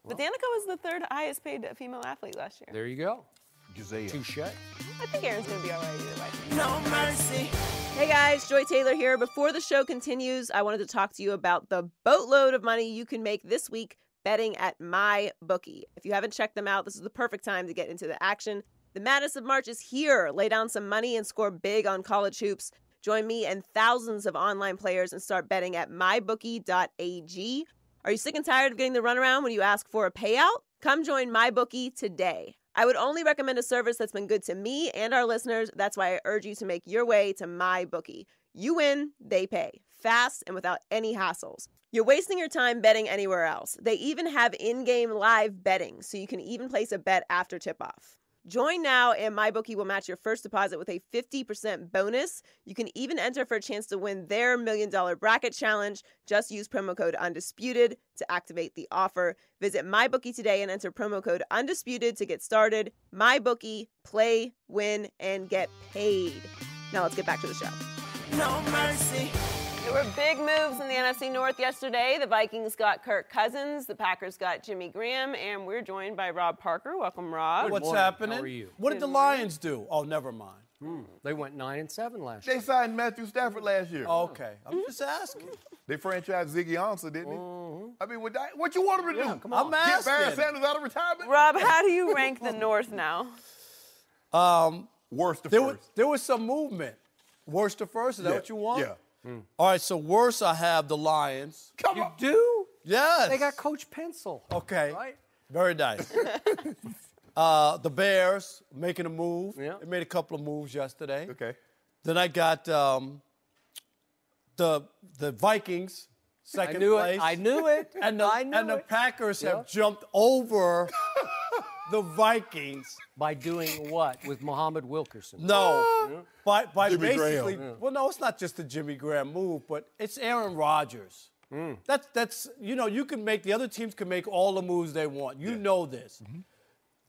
[SPEAKER 1] But Danica was the third highest paid female athlete last year.
[SPEAKER 2] There you go.
[SPEAKER 3] Giselle.
[SPEAKER 2] Touche.
[SPEAKER 1] I think Aaron's going to be all right either way.
[SPEAKER 4] No mercy.
[SPEAKER 1] Hey guys, Joy Taylor here. Before the show continues, I wanted to talk to you about the boatload of money you can make this week betting at MyBookie. If you haven't checked them out, this is the perfect time to get into the action. The madness of March is here. Lay down some money and score big on college hoops. Join me and thousands of online players and start betting at mybookie.ag. Are you sick and tired of getting the runaround when you ask for a payout? Come join MyBookie today. I would only recommend a service that's been good to me and our listeners. That's why I urge you to make your way to MyBookie. You win, they pay. Fast and without any hassles. You're wasting your time betting anywhere else. They even have in-game live betting, so you can even place a bet after tip-off. Join now and MyBookie will match your first deposit with a 50% bonus. You can even enter for a chance to win their $1 Million Bracket Challenge. Just use promo code UNDISPUTED to activate the offer. Visit MyBookie today and enter promo code UNDISPUTED to get started. MyBookie, play, win, and get paid. Now let's get back to the show.
[SPEAKER 4] No mercy.
[SPEAKER 1] There were big moves in the NFC North yesterday. The Vikings got Kirk Cousins. The Packers got Jimmy Graham. And we're joined by Rob Parker. Welcome, Rob.
[SPEAKER 5] What's
[SPEAKER 2] morning.
[SPEAKER 5] happening?
[SPEAKER 2] How are you?
[SPEAKER 5] What did the Lions do? Oh, never mind.
[SPEAKER 2] They went 9-7 last year.
[SPEAKER 3] They signed Matthew Stafford last year.
[SPEAKER 5] Okay, I'm just asking.
[SPEAKER 3] They franchised Ziggy Ansah, didn't they? I mean, what you want them to do?
[SPEAKER 2] come on.
[SPEAKER 5] I'm
[SPEAKER 3] Get Barry
[SPEAKER 5] asking.
[SPEAKER 3] Sanders out of retirement?
[SPEAKER 1] Rob, how do you rank the North now?
[SPEAKER 3] Worst to
[SPEAKER 5] There
[SPEAKER 3] first.
[SPEAKER 5] there was some movement. Worst to first, is that what you want?
[SPEAKER 3] Yeah.
[SPEAKER 5] All right, so worst I have the Lions.
[SPEAKER 3] Come
[SPEAKER 2] You
[SPEAKER 3] on.
[SPEAKER 2] do?
[SPEAKER 5] Yes.
[SPEAKER 2] They got Coach Pencil.
[SPEAKER 5] Okay.
[SPEAKER 2] Right?
[SPEAKER 5] Very nice. The Bears making a move.
[SPEAKER 2] Yeah.
[SPEAKER 5] They made a couple of moves yesterday.
[SPEAKER 3] Okay.
[SPEAKER 5] Then I got the the Vikings, second
[SPEAKER 2] I knew
[SPEAKER 5] place.
[SPEAKER 2] it. I knew it.
[SPEAKER 5] And the Packers
[SPEAKER 2] Yeah.
[SPEAKER 5] have jumped over the Vikings.
[SPEAKER 2] By doing what with Muhammad Wilkerson?
[SPEAKER 5] No, by
[SPEAKER 3] Jimmy
[SPEAKER 5] basically.
[SPEAKER 3] Graham.
[SPEAKER 5] Well, no, it's not just the Jimmy Graham move, but it's Aaron Rodgers. That's you can make the other teams can make all the moves they want. You know this.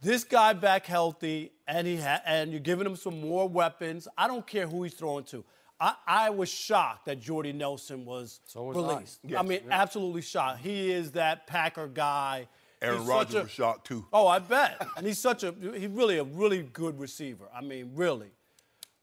[SPEAKER 5] This guy back healthy, and you're giving him some more weapons. I don't care who he's throwing to. I was shocked that Jordy Nelson was released.
[SPEAKER 3] Yes.
[SPEAKER 5] I mean, absolutely shocked. He is that Packer guy.
[SPEAKER 3] Aaron
[SPEAKER 5] He's
[SPEAKER 3] Rodgers
[SPEAKER 5] such a-
[SPEAKER 3] was shocked, too.
[SPEAKER 5] Oh, I bet. And he's really a really good receiver. I mean, really.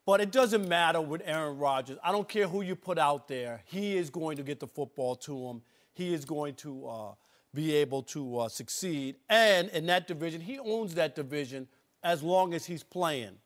[SPEAKER 5] But it doesn't matter with Aaron Rodgers. I don't care who you put out there. He is going to get the football to him. He is going to be able to succeed. And in that division, he owns that division as long as he's playing.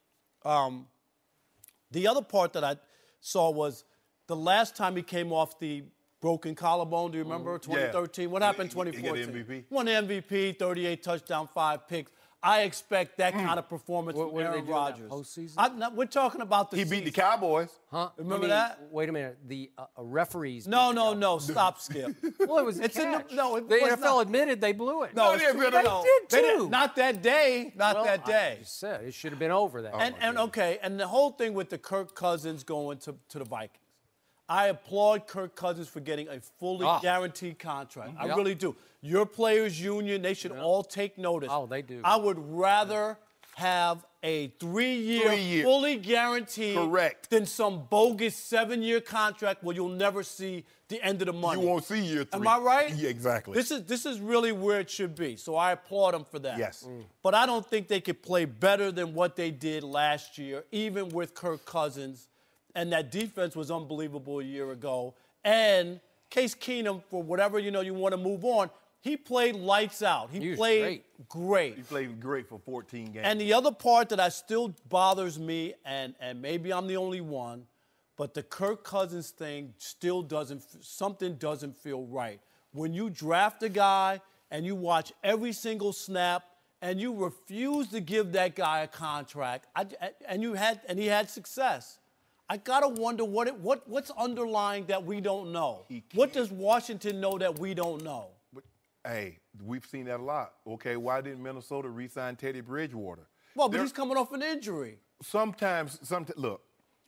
[SPEAKER 5] The other part that I saw was the last time he came off the broken collarbone. Do you remember 2013? What happened in
[SPEAKER 3] He got
[SPEAKER 5] 2014?
[SPEAKER 3] MVP.
[SPEAKER 5] Won the MVP, 38 touchdown, 5 picks. I expect that kind of performance from
[SPEAKER 2] What did they
[SPEAKER 5] Aaron
[SPEAKER 2] do in that
[SPEAKER 5] Rodgers.
[SPEAKER 2] postseason?
[SPEAKER 5] We're talking about the
[SPEAKER 3] He beat the
[SPEAKER 5] season.
[SPEAKER 3] Cowboys.
[SPEAKER 2] Huh?
[SPEAKER 5] Remember that?
[SPEAKER 2] Wait a minute. The referees.
[SPEAKER 5] No,
[SPEAKER 2] beat the
[SPEAKER 5] no,
[SPEAKER 2] Cowboys.
[SPEAKER 5] no. Stop, Skip.
[SPEAKER 2] Well, it was a
[SPEAKER 5] It's in the-
[SPEAKER 2] catch.
[SPEAKER 5] no, it
[SPEAKER 2] the
[SPEAKER 5] was
[SPEAKER 2] NFL
[SPEAKER 5] not.
[SPEAKER 2] admitted they blew it.
[SPEAKER 5] No,
[SPEAKER 3] they did
[SPEAKER 5] They
[SPEAKER 2] too.
[SPEAKER 5] not that day. Not
[SPEAKER 2] Well,
[SPEAKER 5] that day.
[SPEAKER 2] I just said it should have been over that.
[SPEAKER 5] And the whole thing with the Kirk Cousins going to the Vikings. I applaud Kirk Cousins for getting a fully guaranteed contract. I
[SPEAKER 2] Yep.
[SPEAKER 5] really do. Your players' union, they should all take notice.
[SPEAKER 2] Oh, they do.
[SPEAKER 5] I would rather have a 3-year fully guaranteed
[SPEAKER 3] Correct.
[SPEAKER 5] than some bogus 7-year contract where you'll never see the end of the money.
[SPEAKER 3] You won't see year 3.
[SPEAKER 5] Am I right?
[SPEAKER 3] Yeah, exactly.
[SPEAKER 5] This is really where it should be. So I applaud them for that.
[SPEAKER 3] Yes.
[SPEAKER 5] But I don't think they could play better than what they did last year, even with Kirk Cousins. And that defense was unbelievable a year ago. And Case Keenum, for whatever you want to move on, he played lights out. He
[SPEAKER 2] was
[SPEAKER 5] played great.
[SPEAKER 3] He played great for 14 games.
[SPEAKER 5] And the other part that still bothers me, and maybe I'm the only one, but the Kirk Cousins thing still something doesn't feel right. When you draft a guy and you watch every single snap and you refuse to give that guy a contract, and he had success. I gotta wonder what's underlying that we don't know. What does Washington know that we don't know?
[SPEAKER 3] Hey, we've seen that a lot. Okay, why didn't Minnesota re-sign Teddy Bridgewater?
[SPEAKER 5] Well, but he's coming off an injury.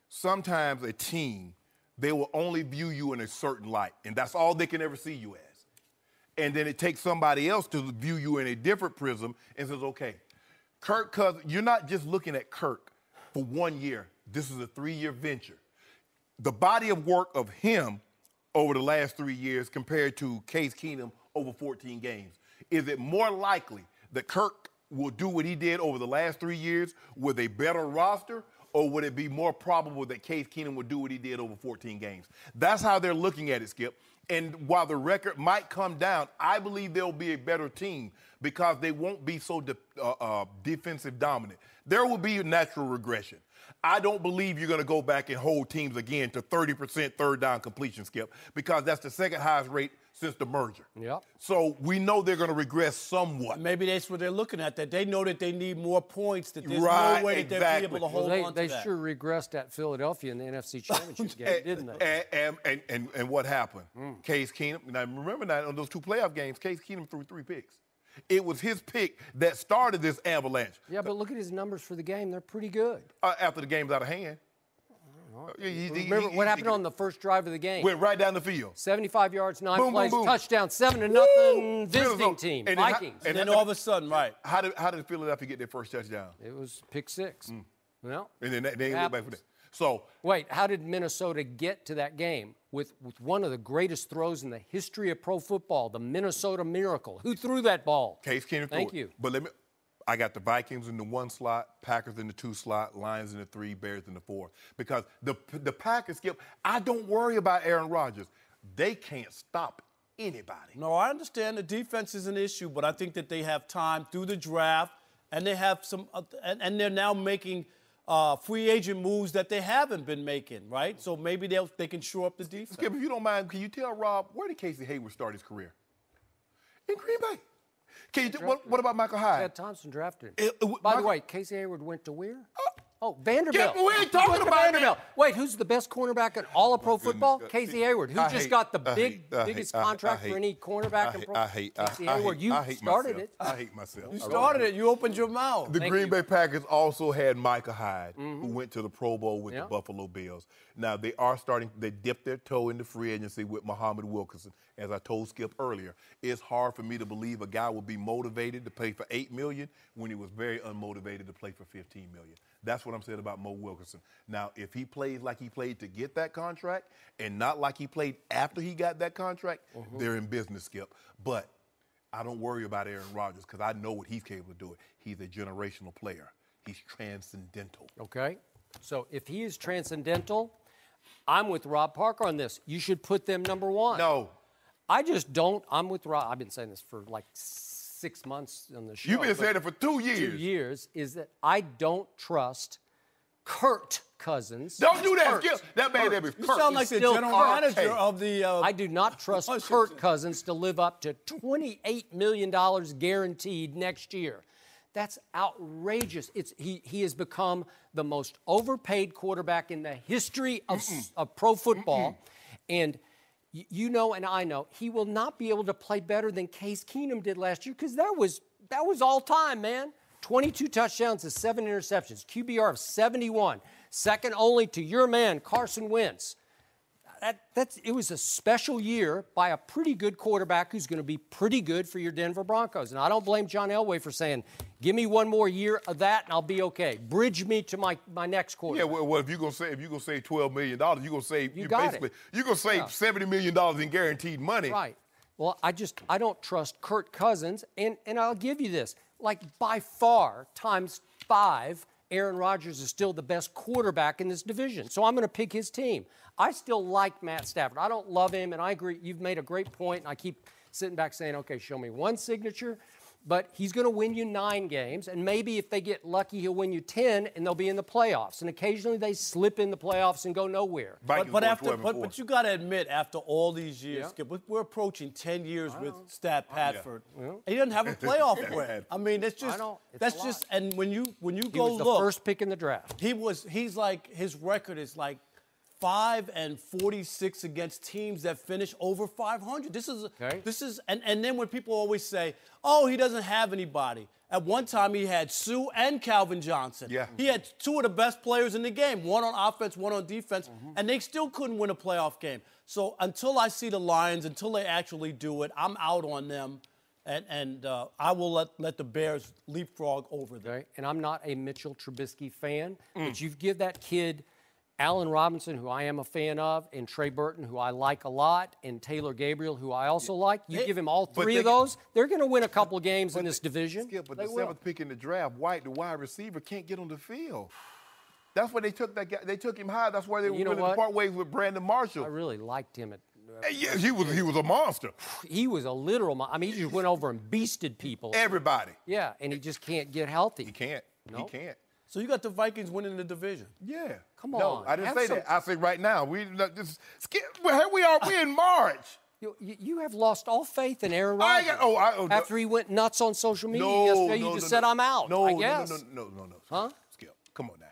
[SPEAKER 3] Sometimes a team, they will only view you in a certain light, and that's all they can ever see you as. And then it takes somebody else to view you in a different prism and says, okay, Kirk Cousins, you're not just looking at Kirk for 1 year. This is a 3-year venture. The body of work of him over the last 3 years compared to Case Keenum over 14 games. Is it more likely that Kirk will do what he did over the last 3 years with a better roster, or would it be more probable that Case Keenum would do what he did over 14 games? That's how they're looking at it, Skip. And while the record might come down, I believe they'll be a better team because they won't be so defensive dominant. There will be a natural regression. I don't believe you're going to go back and hold teams again to 30% third down completion, Skip, because that's the second highest rate since the merger.
[SPEAKER 2] Yep.
[SPEAKER 3] So we know they're going to regress somewhat.
[SPEAKER 5] Maybe that's what they're looking at, that they know that they need more points, that there's
[SPEAKER 3] Right,
[SPEAKER 5] no way that they'll be able to hold on to
[SPEAKER 2] They
[SPEAKER 5] that.
[SPEAKER 2] sure regressed at Philadelphia in the NFC Championship game, didn't they?
[SPEAKER 3] And what happened? Case Keenum. Now, remember that on those 2 playoff games, Case Keenum threw 3 picks. It was his pick that started this avalanche.
[SPEAKER 2] Yeah, but look at his numbers for the game. They're pretty good.
[SPEAKER 3] After the game's out of hand.
[SPEAKER 2] Remember what happened on the first drive of the game?
[SPEAKER 3] Went right down the field.
[SPEAKER 2] 75 yards, 9
[SPEAKER 3] Boom,
[SPEAKER 2] plays,
[SPEAKER 3] boom, boom.
[SPEAKER 2] touchdown, 7-0, visiting team,
[SPEAKER 3] And then
[SPEAKER 2] Vikings.
[SPEAKER 5] And then all of a sudden, right.
[SPEAKER 3] How did Philadelphia get their first touchdown?
[SPEAKER 2] It was pick 6. Well,
[SPEAKER 3] And then they didn't look back for that.
[SPEAKER 2] happens.
[SPEAKER 3] So
[SPEAKER 2] Wait, how did Minnesota get to that game with one of the greatest throws in the history of pro football, the Minnesota Miracle? Who threw that ball?
[SPEAKER 3] Case Keenum.
[SPEAKER 2] Thank you.
[SPEAKER 3] But I got the Vikings in the 1 slot, Packers in the 2 slot, Lions in the 3, Bears in the 4. Because the Packers, Skip, I don't worry about Aaron Rodgers. They can't stop anybody.
[SPEAKER 5] No, I understand the defense is an issue, but I think that they have time through the draft, and they have some, and they're now making free agent moves that they haven't been making, right? So maybe they can shore up the defense.
[SPEAKER 3] Skip, if you don't mind, can you tell Rob, where did Casey Hayward start his career? In Green Bay. What about Michael Hyde?
[SPEAKER 2] Chad Thompson drafted him.
[SPEAKER 3] By
[SPEAKER 2] By the way, Casey Hayward went to where? Oh, Vanderbilt.
[SPEAKER 3] Yeah, we ain't talking about
[SPEAKER 2] Vanderbilt. Wait, who's the best cornerback in all of pro football? Casey Hayward, who just got the biggest contract for any cornerback in pro. Casey Hayward, you started it.
[SPEAKER 3] I hate myself.
[SPEAKER 5] You started it. You opened your mouth.
[SPEAKER 3] The Green Bay Packers also had Micah Hyde, who went to the Pro Bowl with the Buffalo Bills. Now, they dipped their toe into free agency with Muhammad Wilkerson. As I told Skip earlier, it's hard for me to believe a guy would be motivated to play for $8 million when he was very unmotivated to play for $15 million. That's what I'm saying about Mo Wilkerson. Now, if he plays like he played to get that contract and not like he played after he got that contract, they're in business, Skip. But I don't worry about Aaron Rodgers because I know what he's capable of doing. He's a generational player. He's transcendental.
[SPEAKER 2] Okay. So if he is transcendental, I'm with Rob Parker on this. You should put them number one.
[SPEAKER 3] No.
[SPEAKER 2] I just don't. I'm with Rob. I've been saying this for like 6 months on the show.
[SPEAKER 3] You've been saying it for 2 years.
[SPEAKER 2] 2 years is that I don't trust Kirk Cousins.
[SPEAKER 3] Don't do that, Skip. That man name is Kirk.
[SPEAKER 5] You sound like the general manager of the.
[SPEAKER 2] I do not trust Kirk Cousins to live up to $28 million guaranteed next year. That's outrageous. He has become the most overpaid quarterback in the history of pro football. And you know and I know he will not be able to play better than Case Keenum did last year because that was all time, man. 22 touchdowns to 7 interceptions, QBR of 71, second only to your man Carson Wentz. It was a special year by a pretty good quarterback who's going to be pretty good for your Denver Broncos. And I don't blame John Elway for saying, give me one more year of that and I'll be okay. Bridge me to my next quarter.
[SPEAKER 3] Yeah, well, if you're gonna save $12 million, you're gonna save you're gonna save $70 million in guaranteed money.
[SPEAKER 2] Right. Well, I don't trust Kirk Cousins, and I'll give you this. Like by far, times 5, Aaron Rodgers is still the best quarterback in this division. So I'm going to pick his team. I still like Matt Stafford. I don't love him, and I agree. You've made a great point, and I keep sitting back saying, okay, show me one signature. But he's going to win you 9 games, and maybe if they get lucky, he'll win you 10, and they'll be in the playoffs. And occasionally they slip in the playoffs and go nowhere.
[SPEAKER 5] But you got to admit, after all these years, Skip, we're approaching 10 years with Stat Patford. He doesn't have a playoff win. I mean, that's just. And when you go look,
[SPEAKER 2] he was the first pick in the draft.
[SPEAKER 5] He's like his record is like 5-46 against teams that finish over 500. This is and then when people always say, "Oh, he doesn't have anybody." At one time, he had Sue and Calvin Johnson.
[SPEAKER 3] Yeah.
[SPEAKER 5] He had 2 of the best players in the game, one on offense, one on defense, and they still couldn't win a playoff game. So until I see the Lions, until they actually do it, I'm out on them. And I will let the Bears leapfrog over them.
[SPEAKER 2] Okay. And I'm not a Mitchell Trubisky fan, but you give that kid Allen Robinson, who I am a fan of, and Trey Burton, who I like a lot, and Taylor Gabriel, who I also like. You give him all 3 of those, they're going to win a couple games in this division.
[SPEAKER 3] But the 7th pick in the draft, White, the wide receiver, can't get on the field. That's why they took that guy. They took him high. That's why they were willing to part ways with Brandon Marshall.
[SPEAKER 2] I really liked him.
[SPEAKER 3] Yeah, he was a monster.
[SPEAKER 2] He was a literal monster. I mean, he just went over and beasted people.
[SPEAKER 3] Everybody.
[SPEAKER 2] Yeah, and he just can't get healthy.
[SPEAKER 3] He can't.
[SPEAKER 2] Nope.
[SPEAKER 3] He can't.
[SPEAKER 5] So you got the Vikings winning the division.
[SPEAKER 3] Yeah.
[SPEAKER 2] Come on.
[SPEAKER 3] No, I didn't say that. I said right now. Here we are. We're in March.
[SPEAKER 2] You have lost all faith in Aaron Rodgers. After he went nuts on social media yesterday, you just said, I'm out.
[SPEAKER 3] No.
[SPEAKER 2] Huh?
[SPEAKER 3] Skip, come on now.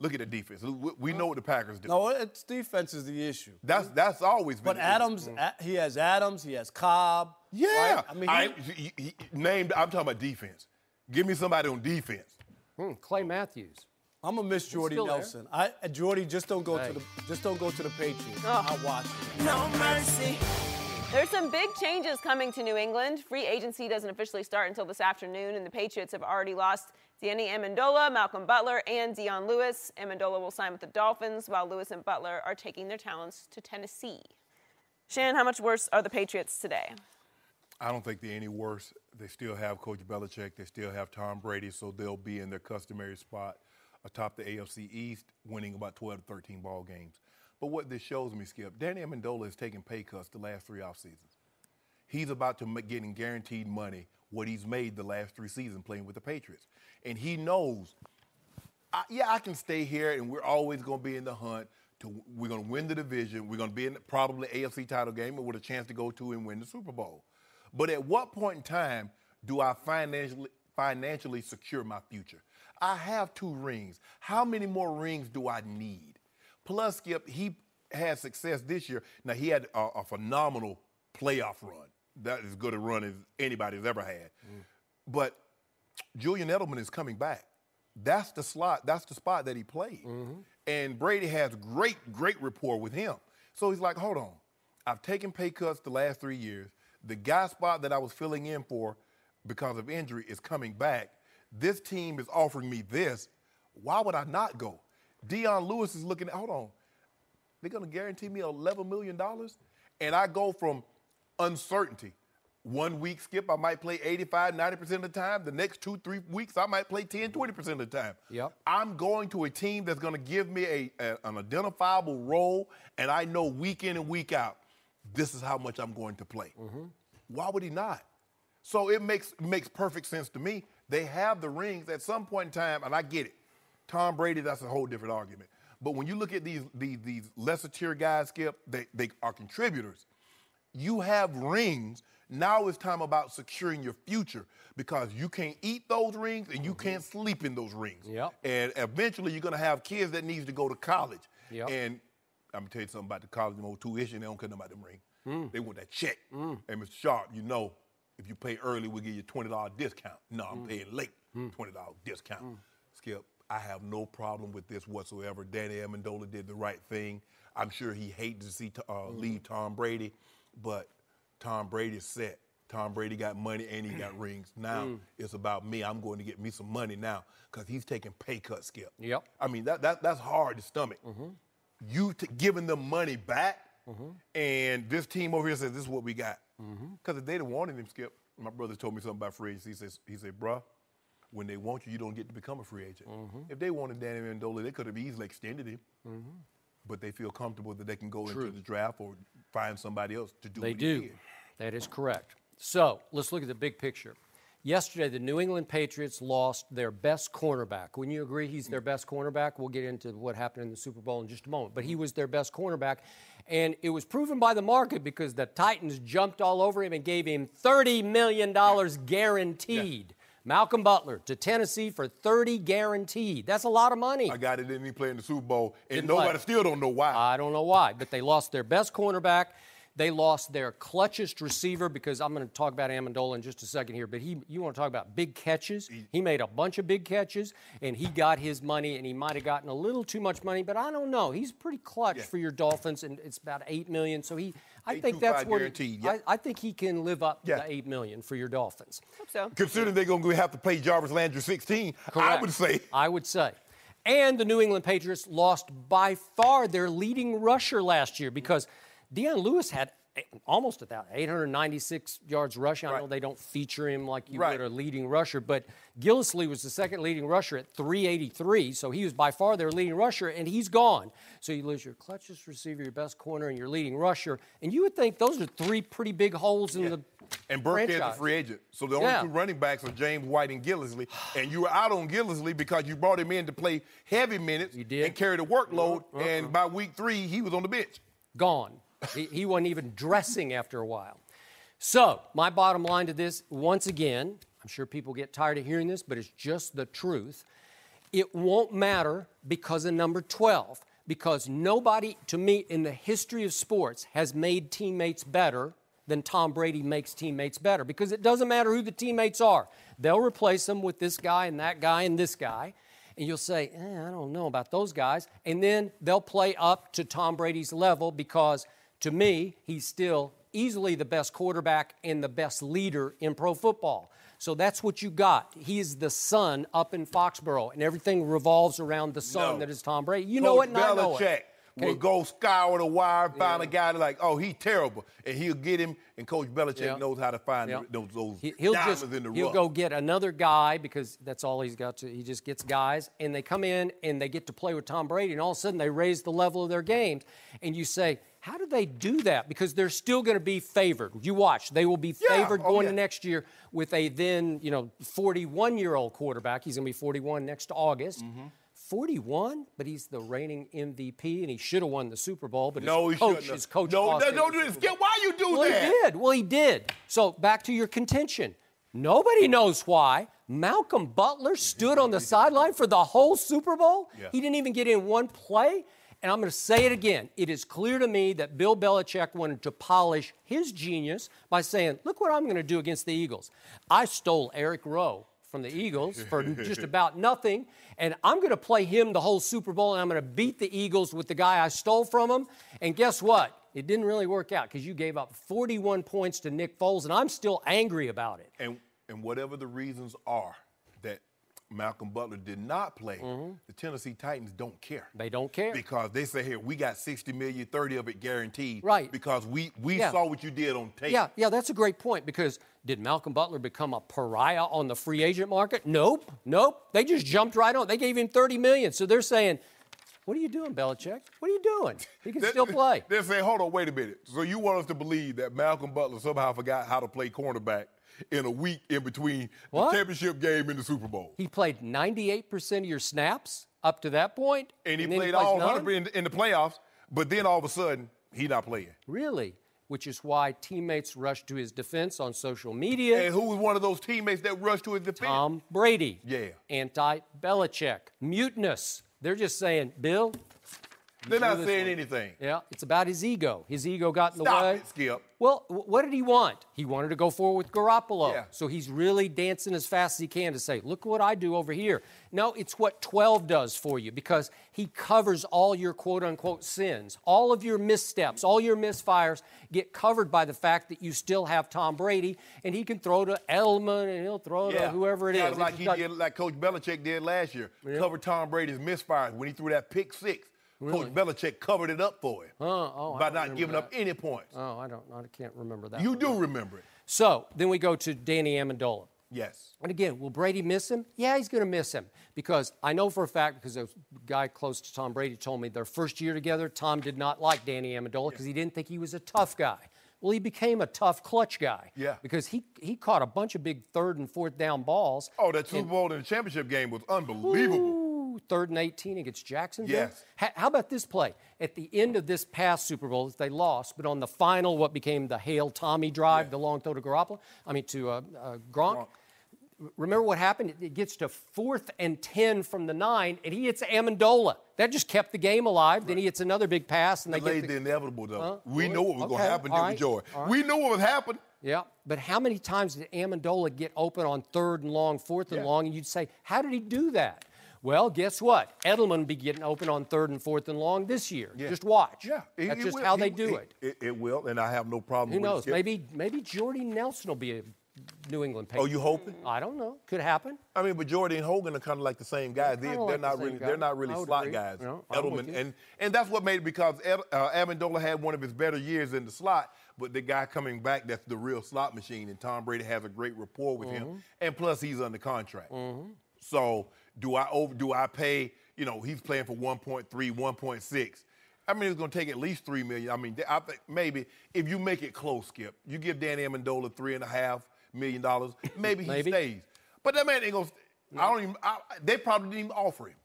[SPEAKER 3] Look at the defense. We know what the Packers do.
[SPEAKER 5] No, it's defense is the issue.
[SPEAKER 3] That's always been.
[SPEAKER 5] But Adams, he has Cobb.
[SPEAKER 3] Yeah.
[SPEAKER 5] Right? I mean,
[SPEAKER 3] he named. I'm talking about defense. Give me somebody on defense.
[SPEAKER 2] Clay Matthews.
[SPEAKER 5] I'm gonna miss Jordy Nelson. Jordy, just don't go to the Patriots. I'll watch it.
[SPEAKER 4] No mercy.
[SPEAKER 1] There's some big changes coming to New England. Free agency doesn't officially start until this afternoon, and the Patriots have already lost Danny Amendola, Malcolm Butler, and Dion Lewis. Amendola will sign with the Dolphins, while Lewis and Butler are taking their talents to Tennessee. Shannon, how much worse are the Patriots today?
[SPEAKER 3] I don't think they're any worse. They still have Coach Belichick. They still have Tom Brady, so they'll be in their customary spot atop the AFC East, winning about 12 to 13 ball games. But what this shows me, Skip, Danny Amendola has taken pay cuts the last 3 off seasons. He's about to getting guaranteed money what he's made the last 3 seasons playing with the Patriots. And he knows, I can stay here and we're always going to be in the hunt. We're going to win the division. We're going to be in probably AFC title game and with a chance to go to and win the Super Bowl. But at what point in time do I financially secure my future? I have 2 rings. How many more rings do I need? Plus, Skip, he had success this year. Now, he had a phenomenal playoff run. That is as good a run as anybody's ever had. But Julian Edelman is coming back. That's the spot that he played. And Brady has great rapport with him. So he's like, hold on. I've taken pay cuts the last 3 years. The guy spot that I was filling in for because of injury is coming back. This team is offering me this. Why would I not go? Deion Lewis is looking at, hold on. They're going to guarantee me $11 million? And I go from uncertainty. 1 week, Skip, I might play 85, 90% of the time. The next 2-3 weeks, I might play 10, 20% of the time.
[SPEAKER 2] Yep.
[SPEAKER 3] I'm going to a team that's going to give me an identifiable role, and I know week in and week out, this is how much I'm going to play. Why would he not? So it makes perfect sense to me. They have the rings at some point in time, and I get it. Tom Brady, that's a whole different argument. But when you look at these lesser tier guys, Skip, they are contributors. You have rings. Now it's time about securing your future because you can't eat those rings and you can't sleep in those rings.
[SPEAKER 2] Yep.
[SPEAKER 3] And eventually you're going to have kids that needs to go to college.
[SPEAKER 2] Yep.
[SPEAKER 3] And I'm going to tell you something about the college, tuition, they don't care about them rings. They want that check. Hey, Mr. Sharp, you know, if you pay early, we'll give you a $20 discount. No, I'm paying late, $20 discount. Skip, I have no problem with this whatsoever. Danny Amendola did the right thing. I'm sure he hated to see leave Tom Brady, but Tom Brady's set. Tom Brady got money and he got rings. Now it's about me. I'm going to get me some money now because he's taking pay cuts, Skip.
[SPEAKER 2] Yep.
[SPEAKER 3] I mean, that's hard to stomach. You giving them money back, and this team over here says, this is what we got. Because if they'd have wanted him, Skip, my brother told me something about free agency. He said, bruh, when they want you, you don't get to become a free agent. If they wanted Danny Amendola, they could have easily extended him. But they feel comfortable that they can go into the draft or find somebody else to do what he did.
[SPEAKER 2] That is correct. So let's look at the big picture. Yesterday, the New England Patriots lost their best cornerback. Wouldn't you agree he's their best cornerback? We'll get into what happened in the Super Bowl in just a moment. But he was their best cornerback. And it was proven by the market because the Titans jumped all over him and gave him $30 million guaranteed. Yeah. Malcolm Butler to Tennessee for $30 guaranteed. That's a lot of money.
[SPEAKER 3] I got it, didn't he play in the Super Bowl? And nobody still don't know why.
[SPEAKER 2] I don't know why, but they lost their best cornerback. They lost their clutchest receiver because I'm going to talk about Amendola in just a second here, but you want to talk about big catches. He made a bunch of big catches, and he got his money, and he might have gotten a little too much money, but I don't know. He's pretty clutch for your Dolphins, and it's about $8 million. So I think that's what I think he can live up to the $8 million for your Dolphins.
[SPEAKER 1] Hope so.
[SPEAKER 3] Considering they're going to have to pay Jarvis Landry 16,
[SPEAKER 2] Correct. I would say. And the New England Patriots lost by far their leading rusher last year because Deion Lewis had almost 896 yards rushing. I know they don't feature him like you would a leading rusher, but Gillislee was the second leading rusher at 383, so he was by far their leading rusher, and he's gone. So you lose your clutchest receiver, your best corner, and your leading rusher, and you would think those are 3 pretty big holes in the
[SPEAKER 3] And Burkhead's a free agent. So the only 2 running backs are James White and Gillislee, and you were out on Gillislee because you brought him in to play heavy minutes and carry the workload, and by week 3, he was on the bench.
[SPEAKER 2] Gone. He wasn't even dressing after a while. So my bottom line to this, once again, I'm sure people get tired of hearing this, but it's just the truth. It won't matter because of number 12, because nobody, to me, in the history of sports has made teammates better than Tom Brady makes teammates better, because it doesn't matter who the teammates are. They'll replace them with this guy and that guy and this guy. And you'll say, I don't know about those guys. And then they'll play up to Tom Brady's level because, to me, he's still easily the best quarterback and the best leader in pro football. So that's what you got. He is the son up in Foxborough, and everything revolves around the son that is Tom Brady. You know it, and I know it.
[SPEAKER 3] Will go scour the wire, find a guy that's like, oh, he's terrible, and he'll get him, and Coach Belichick knows how to find those diamonds in the rough.
[SPEAKER 2] He'll go get another guy because that's all he's got to. He just gets guys, and they come in, and they get to play with Tom Brady, and all of a sudden they raise the level of their games, and you say, how do they do that? Because they're still going to be favored. You watch. They will be favored going to next year with a then, 41-year-old quarterback. He's going to be 41 next August. 41, but he's the reigning MVP, and he should have won the Super Bowl. But his coach
[SPEAKER 3] don't do this. Why you do that?
[SPEAKER 2] Well, he did. So back to your contention. Nobody knows why, Malcolm Butler stood on the sideline for the whole Super Bowl?
[SPEAKER 3] Yeah.
[SPEAKER 2] He didn't even get in one play? And I'm going to say it again. It is clear to me that Bill Belichick wanted to polish his genius by saying, look what I'm going to do against the Eagles. I stole Eric Rowe from the Eagles for just about nothing, and I'm going to play him the whole Super Bowl, and I'm going to beat the Eagles with the guy I stole from him. And guess what? It didn't really work out because you gave up 41 points to Nick Foles, and I'm still angry about it.
[SPEAKER 3] And whatever the reasons are that Malcolm Butler did not play, the Tennessee Titans don't care.
[SPEAKER 2] They don't care.
[SPEAKER 3] Because they say, here, we got $60 million, 30 of it guaranteed.
[SPEAKER 2] Right.
[SPEAKER 3] Because we saw what you did on tape.
[SPEAKER 2] Yeah, that's a great point because did Malcolm Butler become a pariah on the free agent market? Nope. They just jumped right on. They gave him $30 million. So they're saying, what are you doing, Belichick? What are you doing? He can still play.
[SPEAKER 3] They're saying, hold on, wait a minute. So you want us to believe that Malcolm Butler somehow forgot how to play cornerback in a week in between the championship game and the Super Bowl?
[SPEAKER 2] He played 98% of your snaps up to that point.
[SPEAKER 3] And he played all 100 in the playoffs, but then all of a sudden, he's not playing.
[SPEAKER 2] Really? Which is why teammates rushed to his defense on social media.
[SPEAKER 3] And who was one of those teammates that rushed to his defense?
[SPEAKER 2] Tom Brady.
[SPEAKER 3] Yeah.
[SPEAKER 2] Anti-Belichick. Mutinous. They're just saying, Bill.
[SPEAKER 3] They're not saying anything.
[SPEAKER 2] Yeah, it's about his ego. His ego got in the way.
[SPEAKER 3] Stop it, Skip.
[SPEAKER 2] Well, what did he want? He wanted to go forward with Garoppolo.
[SPEAKER 3] Yeah.
[SPEAKER 2] So he's really dancing as fast as he can to say, look what I do over here. No, it's what 12 does for you because he covers all your quote-unquote sins. All of your missteps, all your misfires get covered by the fact that you still have Tom Brady, and he can throw to Edelman and he'll throw to whoever it is.
[SPEAKER 3] Like he did, like Coach Belichick did last year.
[SPEAKER 2] Yeah.
[SPEAKER 3] Covered Tom Brady's misfires when he threw that pick six. Really? Coach Belichick covered it up for him by not giving up any points.
[SPEAKER 2] Oh, I can't remember that.
[SPEAKER 3] You do remember it.
[SPEAKER 2] So then we go to Danny Amendola.
[SPEAKER 3] Yes.
[SPEAKER 2] And again, will Brady miss him? Yeah, he's going to miss him because I know for a fact because a guy close to Tom Brady told me their first year together, Tom did not like Danny Amendola because he didn't think he was a tough guy. Well, he became a tough clutch guy.
[SPEAKER 3] Yeah.
[SPEAKER 2] Because he caught a bunch of big 3rd and 4th down balls.
[SPEAKER 3] Oh, that Super Bowl and the championship game was unbelievable.
[SPEAKER 2] 3rd and 18 against Jacksonville.
[SPEAKER 3] Yes.
[SPEAKER 2] How about this play? At the end of this past Super Bowl, they lost, but on the final, what became the Hail Tommy drive, the long throw to Gronk. Remember what happened? It gets to 4th and 10 from the 9, and he hits Amendola. That just kept the game alive. Then he hits another big pass, and they get
[SPEAKER 3] the inevitable, though. We
[SPEAKER 2] really?
[SPEAKER 3] know what was going to happen,
[SPEAKER 2] All
[SPEAKER 3] Joy.
[SPEAKER 2] right.
[SPEAKER 3] We knew what was happening.
[SPEAKER 2] Yeah, but how many times did Amendola get open on 3rd and long, 4th and long, and you'd say, how did he do that? Well, guess what? Edelman will be getting open on 3rd and 4th and long this year. Yeah. Just watch.
[SPEAKER 3] Yeah.
[SPEAKER 2] That's just how they do it.
[SPEAKER 3] It will, and I have no problem
[SPEAKER 2] Who
[SPEAKER 3] with it.
[SPEAKER 2] knows? Maybe Jordy Nelson will be a New England Patriot.
[SPEAKER 3] Oh, you hoping?
[SPEAKER 2] I don't know. Could happen.
[SPEAKER 3] I mean, but Jordy and Hogan are kind of like the same guys. They're not really slot guys.
[SPEAKER 2] No,
[SPEAKER 3] Edelman, and that's what made it because Amendola had one of his better years in the slot, but the guy coming back, that's the real slot machine, and Tom Brady has a great rapport with him, and plus he's under contract. So do I pay? You know, he's playing for 1.3, 1.6. I mean, it's going to take at least $3 million. I mean, I think maybe if you make it close, Skip, you give Danny Amendola $3.5 million, maybe he stays. But that man ain't going to. No. They probably didn't even offer him.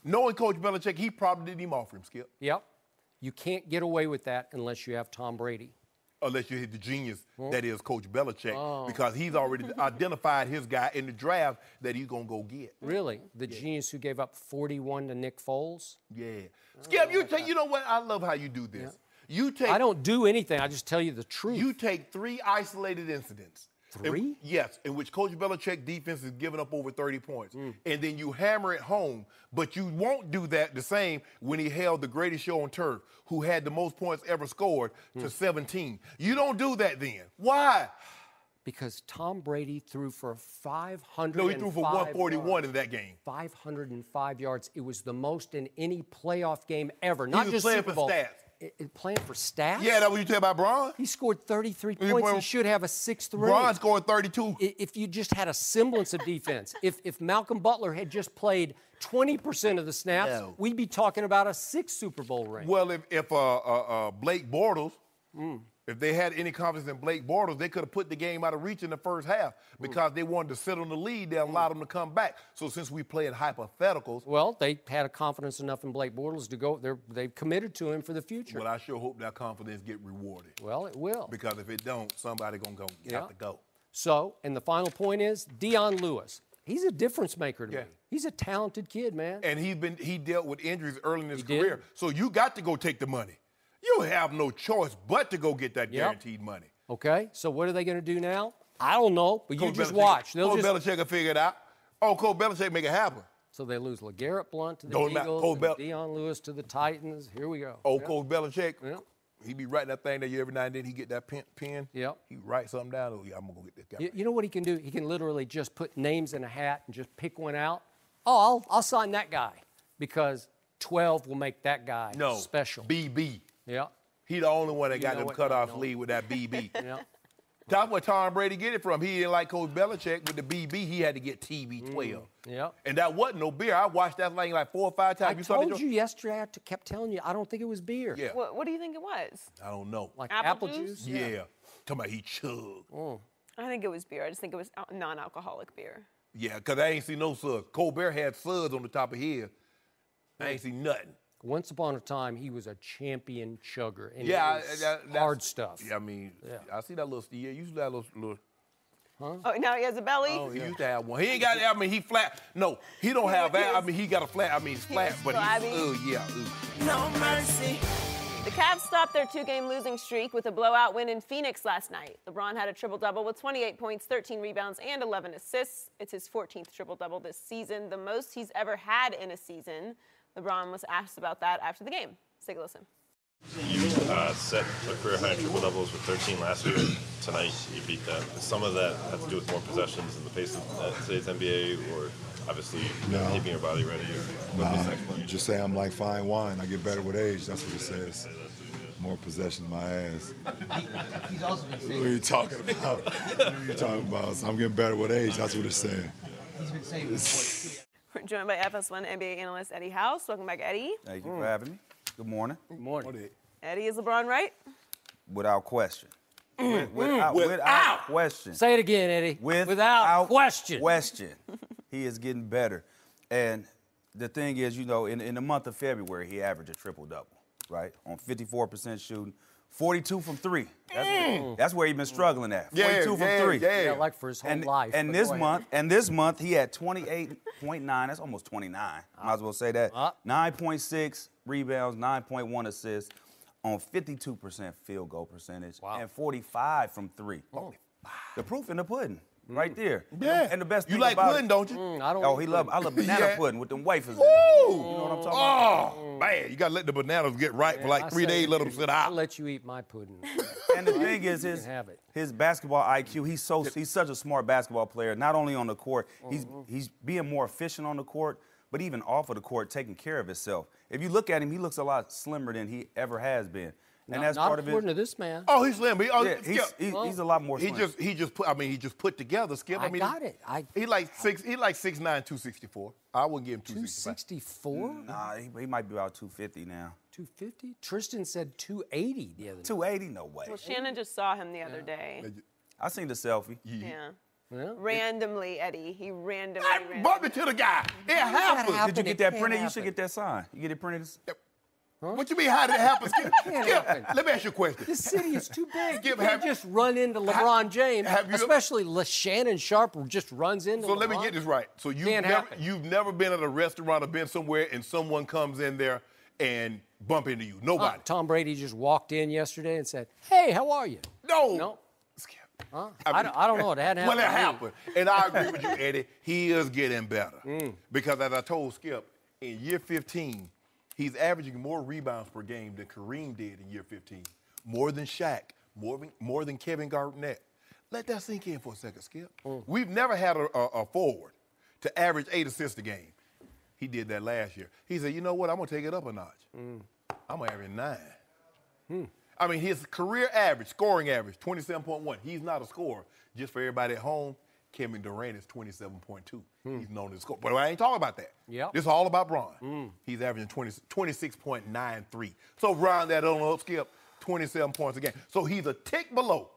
[SPEAKER 3] Knowing Coach Belichick, he probably didn't even offer him, Skip.
[SPEAKER 2] Yep. You can't get away with that unless you have Tom Brady.
[SPEAKER 3] Unless you hit the genius that is Coach Belichick, because he's already identified his guy in the draft that he's going to go get.
[SPEAKER 2] Really? The genius who gave up 41 to Nick Foles?
[SPEAKER 3] Yeah. Skip, you know what? I love how you do this.
[SPEAKER 2] I don't do anything. I just tell you the truth.
[SPEAKER 3] You take 3 isolated incidents.
[SPEAKER 2] 3?
[SPEAKER 3] Yes, in which Coach Belichick defense is giving up over 30 points. And then you hammer it home, but you won't do that the same when he held the greatest show on turf, who had the most points ever scored, to 17. You don't do that then. Why?
[SPEAKER 2] Because Tom Brady threw for 505
[SPEAKER 3] No, he threw for 141
[SPEAKER 2] yards.
[SPEAKER 3] in that game.
[SPEAKER 2] 505 yards. It was the most in any playoff game ever. Not
[SPEAKER 3] he was
[SPEAKER 2] just
[SPEAKER 3] playing
[SPEAKER 2] Super
[SPEAKER 3] for
[SPEAKER 2] Bowl.
[SPEAKER 3] stats.
[SPEAKER 2] Playing for stats?
[SPEAKER 3] Yeah, that's what you tell about Braun.
[SPEAKER 2] He scored 33 points. He should have a 6th ring.
[SPEAKER 3] Braun scored 32.
[SPEAKER 2] If you just had a semblance of defense, if Malcolm Butler had just played 20% of the snaps, we'd be talking about a 6th Super Bowl ring.
[SPEAKER 3] Well, if Blake Bortles, if they had any confidence in Blake Bortles, they could have put the game out of reach in the first half because they wanted to sit on the lead. They allowed them to come back. So since we play in hypotheticals.
[SPEAKER 2] Well, they had a confidence enough in Blake Bortles to go. They've committed to him for the future.
[SPEAKER 3] Well, I sure hope that confidence get rewarded.
[SPEAKER 2] Well, it will.
[SPEAKER 3] Because if it don't, somebody going to have to go.
[SPEAKER 2] So, and the final point is Deion Lewis. He's a difference maker to
[SPEAKER 3] Yeah.
[SPEAKER 2] me. He's a talented kid, man.
[SPEAKER 3] And he dealt with injuries early in his
[SPEAKER 2] He did.
[SPEAKER 3] career. So you got to go take the money. You have no choice but to go get that
[SPEAKER 2] Yep.
[SPEAKER 3] guaranteed money.
[SPEAKER 2] Okay, so what are they going to do now? I don't know, but you
[SPEAKER 3] Coach
[SPEAKER 2] just
[SPEAKER 3] Belichick-
[SPEAKER 2] watch. They'll
[SPEAKER 3] Coach
[SPEAKER 2] just
[SPEAKER 3] Belichick will figure it out. Oh, Coach Belichick make it happen.
[SPEAKER 2] So they lose LeGarrette Blount to the
[SPEAKER 3] Don't matter.
[SPEAKER 2] Eagles,
[SPEAKER 3] Coach
[SPEAKER 2] and
[SPEAKER 3] Bel-
[SPEAKER 2] Deion Lewis to the Titans. Here we go.
[SPEAKER 3] Oh,
[SPEAKER 2] Yep.
[SPEAKER 3] Coach Belichick,
[SPEAKER 2] Yep.
[SPEAKER 3] he be writing that thing that every now and then he get that pen.
[SPEAKER 2] Yep.
[SPEAKER 3] He write something down. Oh, yeah, I'm going to go get this guy.
[SPEAKER 2] You know what he can do? He can literally just put names in a hat and just pick one out. Oh, I'll sign that guy because 12 will make that guy
[SPEAKER 3] No.
[SPEAKER 2] special.
[SPEAKER 3] BB.
[SPEAKER 2] Yeah.
[SPEAKER 3] He the only one that got
[SPEAKER 2] know
[SPEAKER 3] them
[SPEAKER 2] what?
[SPEAKER 3] cut off
[SPEAKER 2] No.
[SPEAKER 3] sleeve with that BB.
[SPEAKER 2] Yeah.
[SPEAKER 3] That's where Tom Brady get it from. He didn't like Coach Belichick with the BB. He had to get TB12.
[SPEAKER 2] Yep.
[SPEAKER 3] And that wasn't no beer. I watched that thing like 4 or 5 times.
[SPEAKER 2] I
[SPEAKER 3] saw that
[SPEAKER 2] told
[SPEAKER 3] joint?
[SPEAKER 2] you yesterday, kept telling you, I don't think it was beer.
[SPEAKER 3] Yeah.
[SPEAKER 1] What do you think it was?
[SPEAKER 3] I don't know.
[SPEAKER 2] Like
[SPEAKER 1] Apple
[SPEAKER 2] apple
[SPEAKER 1] juice?
[SPEAKER 2] juice?
[SPEAKER 3] Yeah. Talking about he chugged.
[SPEAKER 1] I think it was beer. I just think it was non-alcoholic beer.
[SPEAKER 3] Yeah, because I ain't seen no suds. Colbert had suds on the top of his. I ain't seen nothing.
[SPEAKER 2] Once upon a time, he was a champion chugger. And
[SPEAKER 3] Yeah,
[SPEAKER 2] it was
[SPEAKER 3] that's
[SPEAKER 2] hard stuff.
[SPEAKER 3] Yeah, I mean, I see that little. Yeah, you used to have little.
[SPEAKER 1] Oh, now he has a belly?
[SPEAKER 3] He used to have one. He ain't got. I mean, he flat. No, he don't have that. I mean, he got a flat. I mean, it's flat, but
[SPEAKER 1] flabby.
[SPEAKER 3] he's.
[SPEAKER 4] No mercy.
[SPEAKER 1] The Cavs stopped their 2-game losing streak with a blowout win in Phoenix last night. LeBron had a triple-double with 28 points, 13 rebounds, and 11 assists. It's his 14th triple-double this season, the most he's ever had in a season. LeBron was asked about that after the game. Let's take a listen.
[SPEAKER 6] You set a career high in triple doubles with 13 last year. Tonight you beat that. Does some of that have to do with more possessions in the pace of today's NBA, or obviously keeping your body ready?
[SPEAKER 7] You just say I'm like fine wine. I get better with age. That's what it says. More possession in my ass.
[SPEAKER 8] He's also been
[SPEAKER 7] What
[SPEAKER 8] saying.
[SPEAKER 7] are you talking about? What are you talking about? So I'm getting better with age. That's what it's saying.
[SPEAKER 8] He's been saying.
[SPEAKER 1] We're joined by FS1 NBA analyst Eddie House. Welcome back, Eddie.
[SPEAKER 9] Thank you for having me. Good morning.
[SPEAKER 2] Good morning.
[SPEAKER 1] Eddie, is LeBron right?
[SPEAKER 9] Without question. Without question.
[SPEAKER 2] Say it again, Eddie. Without question.
[SPEAKER 9] He is getting better. And the thing is, you know, in the month of February, he averaged a triple-double, right? On 54% shooting, 42 from 3. That's where he's been struggling at. 42 from 3.
[SPEAKER 2] Yeah, like for his whole life.
[SPEAKER 9] And
[SPEAKER 2] but
[SPEAKER 9] this
[SPEAKER 2] go ahead.
[SPEAKER 9] month, he had 28.9. That's almost 29. Might as well say that. 9.6 rebounds, 9.1 assists on 52% field goal percentage and 45 from 3. The proof in the pudding, right there.
[SPEAKER 3] Yeah.
[SPEAKER 9] And the best
[SPEAKER 3] You
[SPEAKER 9] thing
[SPEAKER 3] like
[SPEAKER 9] about
[SPEAKER 3] pudding,
[SPEAKER 9] it,
[SPEAKER 3] don't you?
[SPEAKER 2] I don't.
[SPEAKER 9] I love banana
[SPEAKER 3] Yeah.
[SPEAKER 9] pudding with them wafers.
[SPEAKER 3] Woo!
[SPEAKER 9] In it. You know what I'm talking about?
[SPEAKER 3] Oh, man. You got to let the bananas get ripe for like
[SPEAKER 2] I
[SPEAKER 3] 3
[SPEAKER 2] say,
[SPEAKER 3] days, let them sit
[SPEAKER 2] I'll
[SPEAKER 3] out.
[SPEAKER 2] let you eat my pudding.
[SPEAKER 9] And the thing is,
[SPEAKER 2] can have it.
[SPEAKER 9] his basketball IQ, he's such a smart basketball player, not only on the court, he's being more efficient on the court, but even off of the court, taking care of himself. If you look at him, he looks a lot slimmer than he ever has been. And that's
[SPEAKER 2] not
[SPEAKER 9] part of
[SPEAKER 2] according
[SPEAKER 9] it.
[SPEAKER 2] to this man.
[SPEAKER 3] Oh, he's slim.
[SPEAKER 9] He's a lot more
[SPEAKER 3] He
[SPEAKER 9] slim.
[SPEAKER 3] just put together, Skip.
[SPEAKER 2] I got it.
[SPEAKER 3] He like 6'9", 264. I wouldn't give him 265.
[SPEAKER 2] 264?
[SPEAKER 9] Nah, he might be about 250 now.
[SPEAKER 2] 250? Tristan said 280 the other day.
[SPEAKER 9] 280? No way.
[SPEAKER 1] Well, Shannon just saw him the other day.
[SPEAKER 9] I seen the selfie.
[SPEAKER 1] Yeah.
[SPEAKER 2] Yeah.
[SPEAKER 1] Randomly, Eddie. He randomly.
[SPEAKER 3] I bumped into the guy. It happened.
[SPEAKER 9] Did you get that printed? You should get that signed. You get it printed?
[SPEAKER 3] What you mean, how did it happen, Skip? Skip,
[SPEAKER 2] happen.
[SPEAKER 3] let me ask you a question.
[SPEAKER 2] This city is too big.
[SPEAKER 3] Skip,
[SPEAKER 2] You can't just run into LeBron James,
[SPEAKER 3] have you-
[SPEAKER 2] especially Shannon Sharp just runs into
[SPEAKER 3] So
[SPEAKER 2] LeBron.
[SPEAKER 3] let me get this right. So
[SPEAKER 2] Can't happen.
[SPEAKER 3] you've never been at a restaurant or been somewhere and someone comes in there and bump into you. Nobody.
[SPEAKER 2] Tom Brady just walked in yesterday and said, "Hey, how are you?"
[SPEAKER 3] No.
[SPEAKER 2] No.
[SPEAKER 3] Skip.
[SPEAKER 2] I don't know. It hadn't
[SPEAKER 3] Well, it
[SPEAKER 2] happened.
[SPEAKER 3] happened. And I agree with you, Eddie. He is getting better. Because as I told Skip, in year 15, he's averaging more rebounds per game than Kareem did in year 15. More than Shaq. More than Kevin Garnett. Let that sink in for a second, Skip. We've never had a forward to average 8 assists a game. He did that last year. He said, you know what, I'm going to take it up a notch. I'm going to average 9. I mean, his career average, scoring average, 27.1. He's not a scorer. Just for everybody at home, Kevin Durant is 27.2. He's known as score. But I ain't talking about that.
[SPEAKER 2] Yep.
[SPEAKER 3] This is all about Bron. He's averaging 26.93. So round that on up, Skip, 27 points a game. So he's a tick below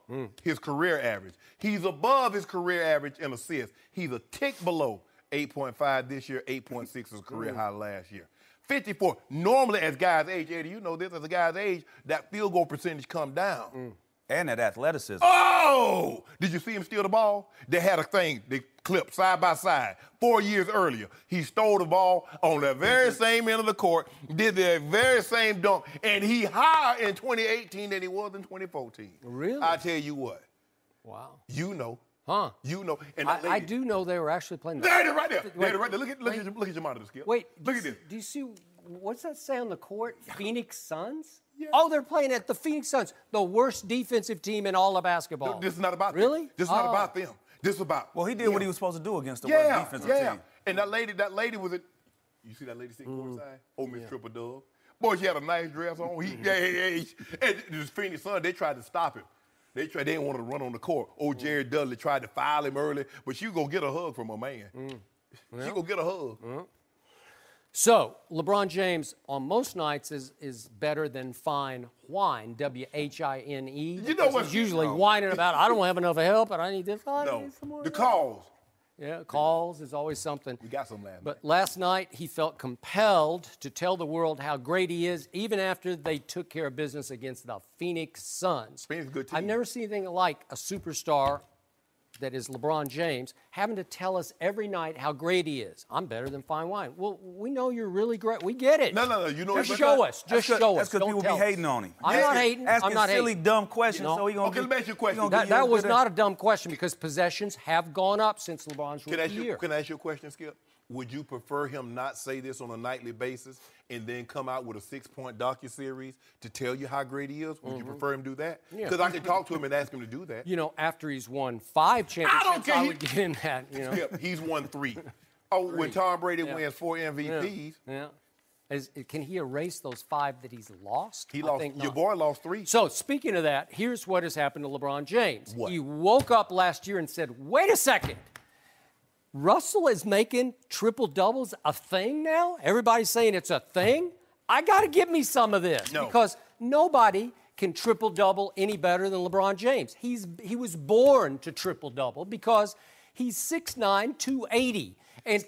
[SPEAKER 3] his career average. He's above his career average in assists. He's a tick below 8.5 this year, 8.6 is a career high last year. 54. Normally, as guys age, Eddie, you know this, as a guy's age, that field goal percentage come down.
[SPEAKER 9] And that athleticism.
[SPEAKER 3] Oh! Did you see him steal the ball? They had a thing, they clipped side by side. 4 years earlier, he stole the ball on the very same end of the court, did the very same dunk, and he higher in 2018 than he was in 2014.
[SPEAKER 2] Really?
[SPEAKER 3] I tell you what.
[SPEAKER 2] Wow.
[SPEAKER 3] You know.
[SPEAKER 2] Huh.
[SPEAKER 3] You know. And
[SPEAKER 2] I do know they were actually playing.
[SPEAKER 3] There it is right there.
[SPEAKER 2] Wait,
[SPEAKER 3] There it is right there. Look at your monitor, Skip.
[SPEAKER 2] Wait.
[SPEAKER 3] Look at this.
[SPEAKER 2] Do you see, what's that say on the court? Phoenix Suns?
[SPEAKER 3] Yeah.
[SPEAKER 2] Oh, they're playing at the Phoenix Suns, the worst defensive team in all of basketball.
[SPEAKER 3] This is not about
[SPEAKER 2] really?
[SPEAKER 3] them. This is not about them. This is about
[SPEAKER 9] Well, he did what he was supposed to do against the worst defensive team.
[SPEAKER 3] And that lady was you see that lady sitting courtside? Oh, Miss Triple Dub. Boy, she had a nice dress on. And the Phoenix Suns, they tried to stop him. They didn't want to run on the court. Oh, Jerry Dudley tried to foul him early, but she gonna get a hug from a man. She gonna get a hug.
[SPEAKER 2] So, LeBron James on most nights is better than fine wine, W-H-I-N-E.
[SPEAKER 3] You know what?
[SPEAKER 2] He's usually whining about, I don't have enough help, and I need this. I
[SPEAKER 3] No,
[SPEAKER 2] need some more
[SPEAKER 3] the
[SPEAKER 2] help.
[SPEAKER 3] calls.
[SPEAKER 2] Yeah, calls is always something.
[SPEAKER 3] We got some last night.
[SPEAKER 2] But last night, he felt compelled to tell the world how great he is, even after they took care of business against the Phoenix Suns.
[SPEAKER 3] Phoenix is a good team.
[SPEAKER 2] I've never seen anything like a superstar that is LeBron James having to tell us every night how great he is. I'm better than fine wine. Well, we know you're really great. We get it.
[SPEAKER 3] No. You know
[SPEAKER 2] Just show us. Just show us.
[SPEAKER 9] That's because
[SPEAKER 2] Don't
[SPEAKER 9] people be
[SPEAKER 2] tell us.
[SPEAKER 9] hating on him.
[SPEAKER 2] I'm not hating.
[SPEAKER 9] Asking
[SPEAKER 2] I'm not
[SPEAKER 9] silly,
[SPEAKER 2] hating.
[SPEAKER 9] dumb questions.
[SPEAKER 2] No.
[SPEAKER 9] So he gonna
[SPEAKER 3] Okay, let me ask you a question.
[SPEAKER 2] That was not a dumb question because possessions have gone up since LeBron's rookie year.
[SPEAKER 3] Can I ask you a question, Skip? Would you prefer him not say this on a nightly basis and then come out with a 6-point docuseries to tell you how great he is? Would you prefer him do that?
[SPEAKER 2] Yeah.
[SPEAKER 3] Because I can talk to him and ask him to do that.
[SPEAKER 2] You know, after he's won 5 championships,
[SPEAKER 3] care.
[SPEAKER 2] I would give him that. You know?
[SPEAKER 3] Skip, he's won 3. Oh, when Tom Brady wins 4 MVPs.
[SPEAKER 2] Yeah. Can he erase those 5 that he's lost?
[SPEAKER 3] He
[SPEAKER 2] I
[SPEAKER 3] lost.
[SPEAKER 2] think
[SPEAKER 3] Your
[SPEAKER 2] not.
[SPEAKER 3] boy lost 3.
[SPEAKER 2] So, speaking of that, here's what has happened to LeBron James.
[SPEAKER 3] What?
[SPEAKER 2] He woke up last year and said, wait a second. Russell is making triple-doubles a thing now? Everybody's saying it's a thing? I got to give me some of this.
[SPEAKER 3] No.
[SPEAKER 2] Because nobody can triple-double any better than LeBron James. He was born to triple-double because he's 6'9", 280. And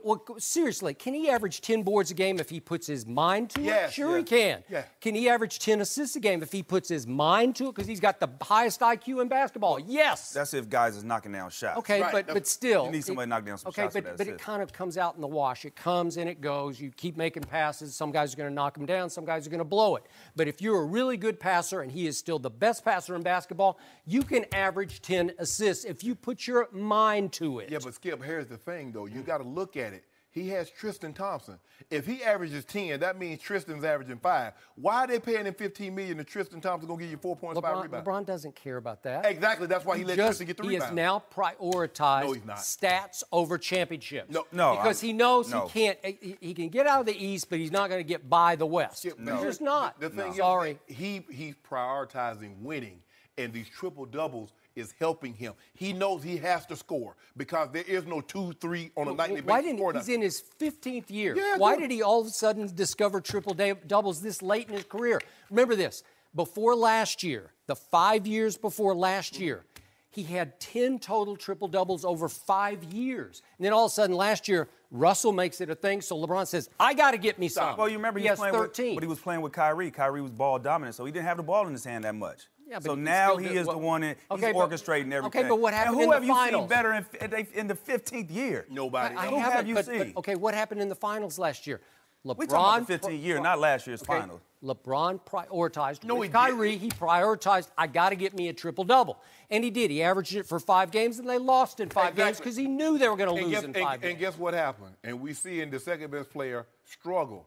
[SPEAKER 2] well, seriously, can he average 10 boards a game if he puts his mind to it?
[SPEAKER 3] Yes,
[SPEAKER 2] Sure
[SPEAKER 3] yes.
[SPEAKER 2] he can.
[SPEAKER 3] Yeah.
[SPEAKER 2] Can he average 10 assists a game if he puts his mind to it? Because he's got the highest IQ in basketball. Yes.
[SPEAKER 9] That's if guys is knocking down shots.
[SPEAKER 2] Okay,
[SPEAKER 3] Right.
[SPEAKER 2] but still.
[SPEAKER 9] You need somebody to knock down some
[SPEAKER 2] okay,
[SPEAKER 9] shots for
[SPEAKER 2] but
[SPEAKER 9] that
[SPEAKER 2] it
[SPEAKER 9] assist.
[SPEAKER 2] kind of comes out in the wash. It comes and it goes. You keep making passes. Some guys are going to knock them down. Some guys are going to blow it. But if you're a really good passer, and he is still the best passer in basketball, you can average 10 assists if you put your mind to it.
[SPEAKER 3] Yeah, but Skip, here's the thing, though. You got to look at it. He has Tristan Thompson. If he averages 10, that means Tristan's averaging 5. Why are they paying him $15 million and Tristan Thompson's going to give you 4 points, 5 rebounds?
[SPEAKER 2] LeBron doesn't care about that.
[SPEAKER 3] Exactly. That's why he let Tristan get the
[SPEAKER 2] He
[SPEAKER 3] rebounds.
[SPEAKER 2] has now prioritized
[SPEAKER 3] No, he's not.
[SPEAKER 2] stats over championships.
[SPEAKER 9] No,
[SPEAKER 2] because he knows
[SPEAKER 9] no.
[SPEAKER 2] he can't. He can get out of the East, but he's not going to get by the West.
[SPEAKER 3] Yeah,
[SPEAKER 2] He's just not.
[SPEAKER 3] The thing is,
[SPEAKER 2] Sorry.
[SPEAKER 3] he's prioritizing winning, and these triple doubles is helping him. He knows he has to score because there is no 2-3 on a nightly basis.
[SPEAKER 2] Why didn't
[SPEAKER 3] scoring.
[SPEAKER 2] he's in his 15th year?
[SPEAKER 3] Yeah,
[SPEAKER 2] Why
[SPEAKER 3] good.
[SPEAKER 2] did he all of a sudden discover triple doubles this late in his career? Remember this: before last year, the 5 years before last year, he had 10 total triple doubles over 5 years, and then all of a sudden last year, Russell makes it a thing. So LeBron says, "I got to get me some."
[SPEAKER 9] Well, you remember
[SPEAKER 2] he
[SPEAKER 9] he was
[SPEAKER 2] has
[SPEAKER 9] playing
[SPEAKER 2] 13.
[SPEAKER 9] but he was playing with Kyrie. Kyrie was ball dominant, so he didn't have the ball in his hand that much.
[SPEAKER 2] Yeah, but
[SPEAKER 9] so
[SPEAKER 2] he
[SPEAKER 9] now
[SPEAKER 2] still
[SPEAKER 9] he
[SPEAKER 2] did-
[SPEAKER 9] is the one that he's
[SPEAKER 2] okay, but-
[SPEAKER 9] orchestrating everything.
[SPEAKER 2] okay, but what happened
[SPEAKER 9] and
[SPEAKER 2] in
[SPEAKER 9] who
[SPEAKER 2] the
[SPEAKER 9] have you
[SPEAKER 2] finals?
[SPEAKER 9] seen better in the 15th year?
[SPEAKER 3] Nobody.
[SPEAKER 2] I
[SPEAKER 9] Who
[SPEAKER 2] haven't,
[SPEAKER 9] have you
[SPEAKER 2] but,
[SPEAKER 9] seen?
[SPEAKER 2] okay, what happened in the finals last year? LeBron.
[SPEAKER 9] We talking about the 15th year, not last year's
[SPEAKER 2] Okay,
[SPEAKER 9] finals.
[SPEAKER 2] LeBron prioritized.
[SPEAKER 3] No,
[SPEAKER 2] with
[SPEAKER 3] he
[SPEAKER 2] Kyrie, he prioritized, I got to get me a triple-double. And he did. He averaged it for 5 games, and they lost in 5 games because he knew they were going to lose in 5 games.
[SPEAKER 3] And guess what happened? And we see in the second best player struggle.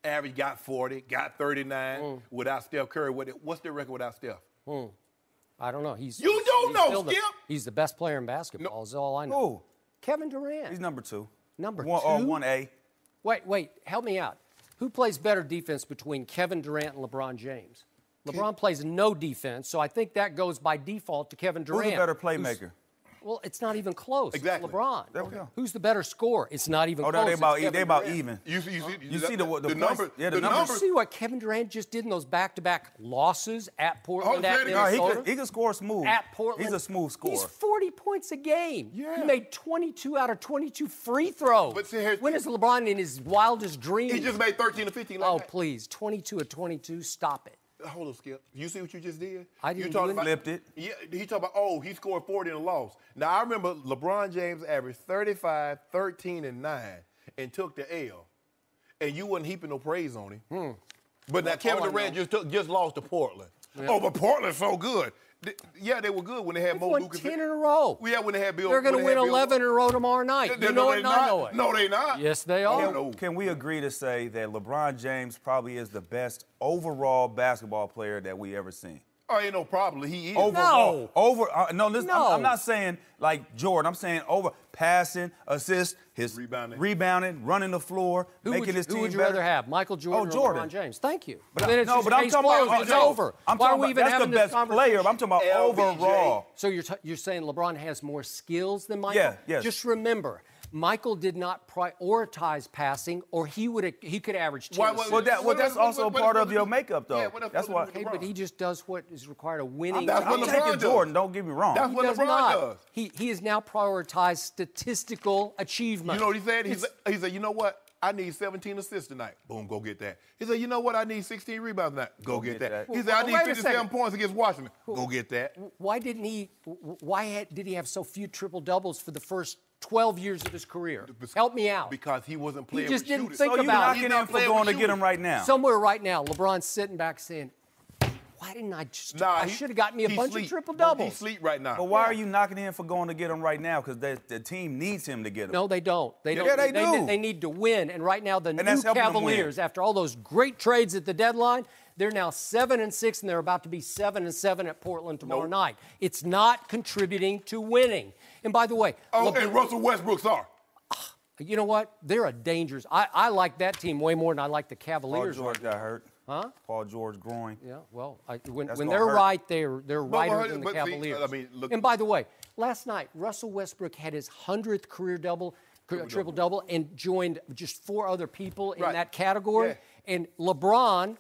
[SPEAKER 3] Average got 40, got 39 without Steph Curry. What's their record without Steph?
[SPEAKER 2] I don't know.
[SPEAKER 3] You don't know,
[SPEAKER 2] still
[SPEAKER 3] Skip.
[SPEAKER 2] He's the best player in basketball, is all I know.
[SPEAKER 9] Who?
[SPEAKER 2] Kevin Durant.
[SPEAKER 9] He's number 2.
[SPEAKER 2] Number 2?
[SPEAKER 9] 1A.
[SPEAKER 2] Wait, help me out. Who plays better defense between Kevin Durant and LeBron James? LeBron plays no defense, so I think that goes by default to Kevin Durant.
[SPEAKER 9] Who's a better playmaker?
[SPEAKER 2] Well, it's not even close.
[SPEAKER 3] Exactly.
[SPEAKER 2] It's LeBron.
[SPEAKER 9] There we go.
[SPEAKER 2] Who's the better scorer? It's not even
[SPEAKER 9] Oh,
[SPEAKER 2] close.
[SPEAKER 9] no,
[SPEAKER 2] It's Kevin
[SPEAKER 9] they about
[SPEAKER 2] Durant.
[SPEAKER 9] even.
[SPEAKER 3] You
[SPEAKER 9] see the
[SPEAKER 3] numbers.
[SPEAKER 9] numbers. Yeah, the
[SPEAKER 2] Did
[SPEAKER 9] numbers.
[SPEAKER 2] you see what Kevin Durant just did in those back-to-back losses at Portland,
[SPEAKER 3] Oh,
[SPEAKER 2] at
[SPEAKER 3] no,
[SPEAKER 2] Minnesota?
[SPEAKER 9] he can score smooth.
[SPEAKER 2] At Portland.
[SPEAKER 9] He's a smooth scorer.
[SPEAKER 2] He's 40 points a game.
[SPEAKER 3] Yeah.
[SPEAKER 2] He made 22 out of 22 free throws.
[SPEAKER 3] But see, here's-
[SPEAKER 2] when is LeBron in his wildest dreams?
[SPEAKER 3] He just made 13 or 15 last
[SPEAKER 2] Oh,
[SPEAKER 3] night.
[SPEAKER 2] please. 22 of 22. Stop it.
[SPEAKER 3] Hold on, Skip. You see what you just did?
[SPEAKER 2] I didn't
[SPEAKER 3] You talking about,
[SPEAKER 9] flipped it.
[SPEAKER 3] Yeah, he talking about, he scored 40 in a loss. Now, I remember LeBron James averaged 35, 13, and 9 and took the L. And you wasn't heaping no praise on him. But now Kevin Durant just lost to Portland. Yeah. Oh, but Portland's so good. Yeah, they were good when they had Mo
[SPEAKER 2] won
[SPEAKER 3] Lucas.
[SPEAKER 2] 10 in a row.
[SPEAKER 3] Yeah, when they had Bill.
[SPEAKER 2] They're going to win 11 in a row tomorrow night. You know it, and I know it.
[SPEAKER 3] No, they not.
[SPEAKER 2] Yes, they are.
[SPEAKER 9] Can we agree to say that LeBron James probably is the best overall basketball player that we ever seen?
[SPEAKER 3] Oh, ain't no problem. He is.
[SPEAKER 2] No.
[SPEAKER 9] I'm not saying like Jordan. I'm saying over passing, assist, his rebounding, running the floor, making his team better.
[SPEAKER 2] Who would you rather have, Michael Jordan or LeBron James? Thank you.
[SPEAKER 9] But I'm talking about
[SPEAKER 2] it's over. Why are we even having this
[SPEAKER 9] conversation? Player. I'm talking about overall.
[SPEAKER 2] So you're saying LeBron has more skills than Michael?
[SPEAKER 9] Yeah. Yes.
[SPEAKER 2] Just remember, Michael did not prioritize passing, or he could average 10.
[SPEAKER 9] That's also a part of your makeup, though.
[SPEAKER 3] Yeah,
[SPEAKER 9] that's why.
[SPEAKER 2] Okay, but he just does what is required of winning.
[SPEAKER 3] I'm
[SPEAKER 9] taking Jordan. Don't get me wrong.
[SPEAKER 3] That's what LeBron does.
[SPEAKER 2] He has now prioritized statistical achievement.
[SPEAKER 3] You know what he said? He said, you know what? I need 17 assists tonight. Boom, go get that. He said, you know what? I need 16 rebounds tonight. Go get that. He said, I need 57 points against Washington. Go get that.
[SPEAKER 2] Why did he have so few triple doubles for the first 12 years of his career? Help me out.
[SPEAKER 3] Because he wasn't playing
[SPEAKER 2] with shooters.
[SPEAKER 3] shooters.
[SPEAKER 2] He just didn't think about it.
[SPEAKER 9] You're knocking him for going to get him right now.
[SPEAKER 2] Somewhere right now, LeBron's sitting back saying, why didn't I just... I should have gotten me a bunch of triple-doubles.
[SPEAKER 3] He's asleep right now.
[SPEAKER 9] But why are you knocking him for going to get him right now? Because the team needs him to get him.
[SPEAKER 2] No, they don't. They don't.
[SPEAKER 9] Yeah, they do.
[SPEAKER 2] They need to win. And right now, the new Cavaliers, after all those great trades at the deadline, they're now 7-6, and they're about to be 7-7 at Portland tomorrow night. It's not contributing to winning. And by the way...
[SPEAKER 3] and Russell Westbrook's are.
[SPEAKER 2] You know what? They're a dangerous... I like that team way more than I like the Cavaliers.
[SPEAKER 9] Paul George got hurt.
[SPEAKER 2] Huh?
[SPEAKER 9] Paul George groin.
[SPEAKER 2] Yeah, well, when they're right, they're righter than the Cavaliers. And by the way, last night, Russell Westbrook had his 100th career triple-double, and joined just 4 other people in that category. Yeah. And LeBron